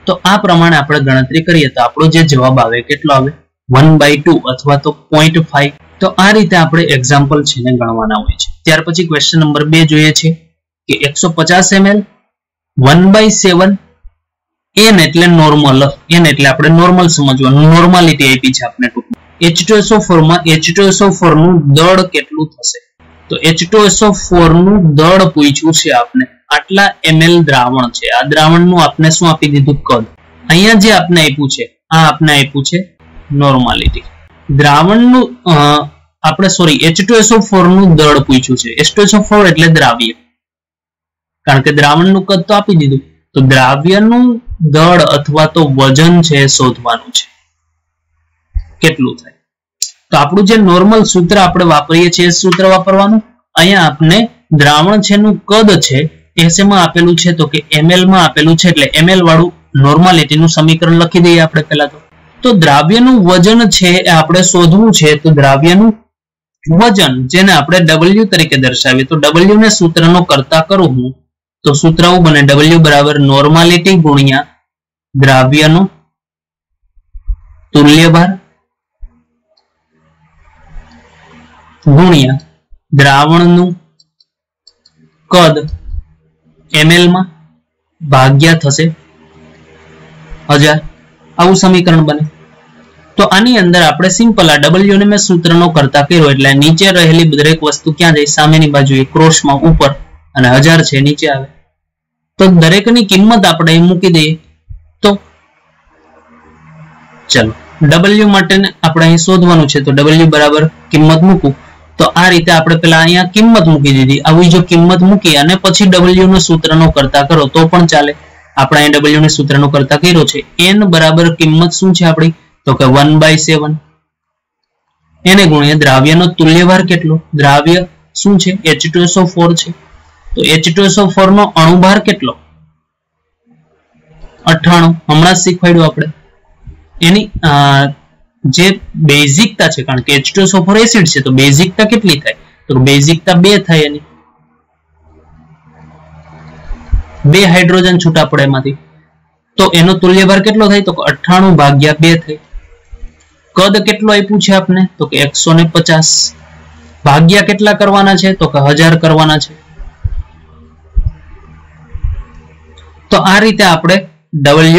તો આ પ્રમાણે આપણે ગણતરી કરીએ તો આપણો જે જવાબ આવે કેટલો આવે 1/2 અથવા તો 0.5. તો આ રીતે આપણે એક્ઝામ્પલ છે ને ગણવાના હોય છે. ત્યાર પછી ક્વેશ્ચન નંબર 2 જોઈએ છે કે 150 ml 1/7 n એટલે નોર્મલ, n એટલે આપણે નોર્મલ સમજવાનું, નોર્માલિટી આપી છે આપણે ટૂંકમાં. H2SO4 માં H2SO4 નું દળ કેટલું થશે? તો H2SO4 નું દળ પૂછ્યું છે આપને. આટલા ml દ્રાવણ છે, આ દ્રાવણનું આપને શું આપી દીધું? કદ. અહીંયા જે આપને આપ્યું છે આ આપને આપ્યું છે નોર્માલિટી. દ્રાવણનું આપણે H2SO4 નું દળ પૂછ્યું છે. H2SO4 એટલે દ્રાવ્ય, કારણ કે દ્રાવણનું કદ તો આપી દીધું. તો દ્રાવ્યનું દળ અથવા તો વજન છે શોધવાનું છે, કેટલું થાય. તો આપણું જે નોર્મલ સૂત્ર આપણે વાપરીએ છીએ એ સૂત્ર વાપરવાનું. અહીંયા આપણે દ્રાવણ છે નું કદ છે એ શેમાં આપેલું છે? તો કે ml માં આપેલું છે, એટલે ml વાળું નોર્માલિટીનું સમીકરણ લખી દઈએ આપણે પહેલા તો દ્રાવ્યનું વજન છે એ આપણે શોધવું છે. તો દ્રાવ્યનું વજન જેને આપણે W તરીકે દર્શાવીએ, તો W ને સૂત્રનો કરતા કરું હું તો સૂત્ર આવું બને W બરાબર નોર્માલિટી ગુણ્યા દ્રાવ્યનો તુલ્યભાર ગુણ્યા દ્રાવણનું કદ ml માં ભાગ્યા થશે 1000. આવું સમીકરણ બને. તો આની અંદર આપણે સિમ્પલ આ W ને મેં સૂત્રનો કરતા કર્યો એટલે નીચે રહેલી દરેક વસ્તુ ક્યાં જાય? સામેની બાજુએ ક્રોસમાં ઉપર, અને 1000 છે નીચે આવે. તો દરેકની કિંમત આપણે અહીં મૂકી દઈએ. તો ચલો W માટે આપણે અહીં શોધવાનું છે. તો W બરાબર કિંમત મૂકું તો આ રીતે આપણે પેલા અહીંયા કિંમત મૂકી દીધી. આવી જો કિંમત મૂકી અને પછી W નો સૂત્રનો કરતા કરો તો પણ ચાલે. આપણે અહીં W ને સૂત્રનો કરતા કર્યો છે. n બરાબર કિંમત શું છે આપણી? તો કે 1/7 એને ગુણ્યા દ્રાવ્યનો તુલ્યભાર કેટલો? દ્રાવ્ય શું છે? H2SO4 છે. તો H2SO4 નો અણુભાર કેટલો? 98. હમણાં જ શીખવાડ્યું આપણે. એની જે બેઝિકતા છે, કારણ કે H2SO4 એસિડ છે તો બેઝિકતા કેટલી થાય? તો બેઝિકતા 2 થાય. એની 2 હાઇડ્રોજન છૂટા પડે એમાંથી. તો એનો તુલ્યભાર કેટલો થાય? તો 98 ભાગ્યા 2 થાય. કદ કેટલું આપ્યું છે આપને? તો કે 150. ભાગ્યા કેટલા કરવાના છે? તો કે 1000 કરવાના છે. તો આ રીતે આપણે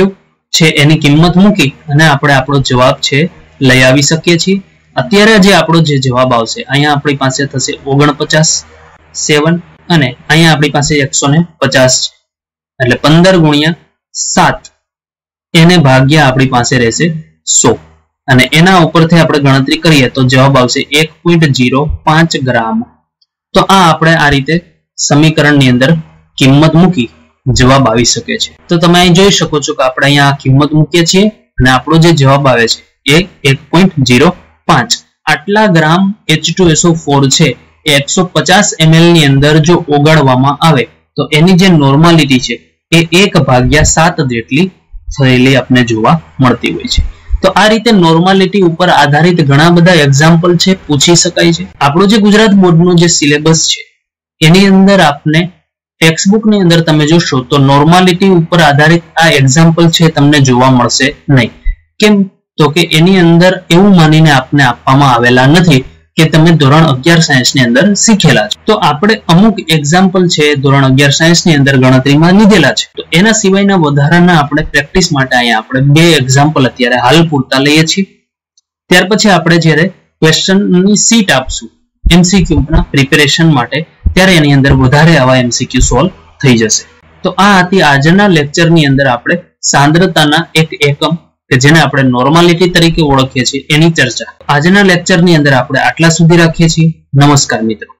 W છે એની કિંમત મૂકી અને આપણે આપણો જવાબ છે લઈ આવી શકીએ છીએ. અત્યારે જે આપણો જે જવાબ આવશે અહીંયા આપણી પાસે થશે 49.7 અને અહીંયા આપણી પાસે 150 છે, એટલે 15 ગુણ્યા 7 એને ભાગ્યા આપણી પાસે રહેશે 100 અને એના ઉપરથી આપણે ગણતરી કરીએ તો જવાબ આવશે 1.05 ગ્રામ. તો આ આપણે આ રીતે સમીકરણની અંદર કિંમત મૂકી જવાબ આવી શકે છે. તો તમે અહીં જોઈ શકો છો કે આપણે અહીંયા આ કિંમત મૂકીએ છીએ અને આપણો જે જવાબ આવે છે એ 1.05. આટલા ગ્રામ H2SO4 છે એ 150 ml ની અંદર જો ઓગાળવામાં આવે તો એની જે નોર્માલિટી છે એ 1/7 જેટલી થયેલી આપણે જોવા મળતી હોય છે. તો આ રીતે નોર્માલિટી ઉપર આધારિત ઘણા બધા એક્ઝામ્પલ છે, પૂછી શકાય છે. આપણો જે ગુજરાત બોર્ડનો જે સિલેબસ છે એની અંદર આપને ટેક્સ્ટબુક ની અંદર તમે જોશો તો નોર્માલિટી ઉપર આધારિત આ એક્ઝામ્પલ છે તમને જોવા મળશે નહીં. કેમ? તો કે એની અંદર એવું માનીને આપને આપવામાં આવેલા નથી કે તમે ધોરણ 11 સાયન્સ ની અંદર શીખેલા છે. તો આપણે અમુક એક્ઝામ્પલ છે ધોરણ 11 સાયન્સ ની અંદર ગણતરીમાં લીધેલા છે. તો એના સિવાયના વધારાના આપણે પ્રેક્ટિસ માટે અહીંયા આપણે 2 એક્ઝામ્પલ અત્યારે હાલ પૂરતા લઈએ છીએ. ત્યાર પછી આપણે જ્યારે ક્વેશ્ચનની સીટ આપશું MCQ ના પ્રિપેરેશન માટે ત્યારે એની અંદર વધારે આવા MCQ સોલ્વ થઈ જશે. તો આ હતી આજના લેક્ચરની અંદર આપણે સાંદ્રતાના એક એકમ કે જેને આપણે નોર્માલિટી તરીકે ઓળખીએ છીએ એની ચર્ચા આજના લેક્ચરની અંદર આપણે આટલા સુધી રાખીએ છીએ. નમસ્કાર મિત્રો.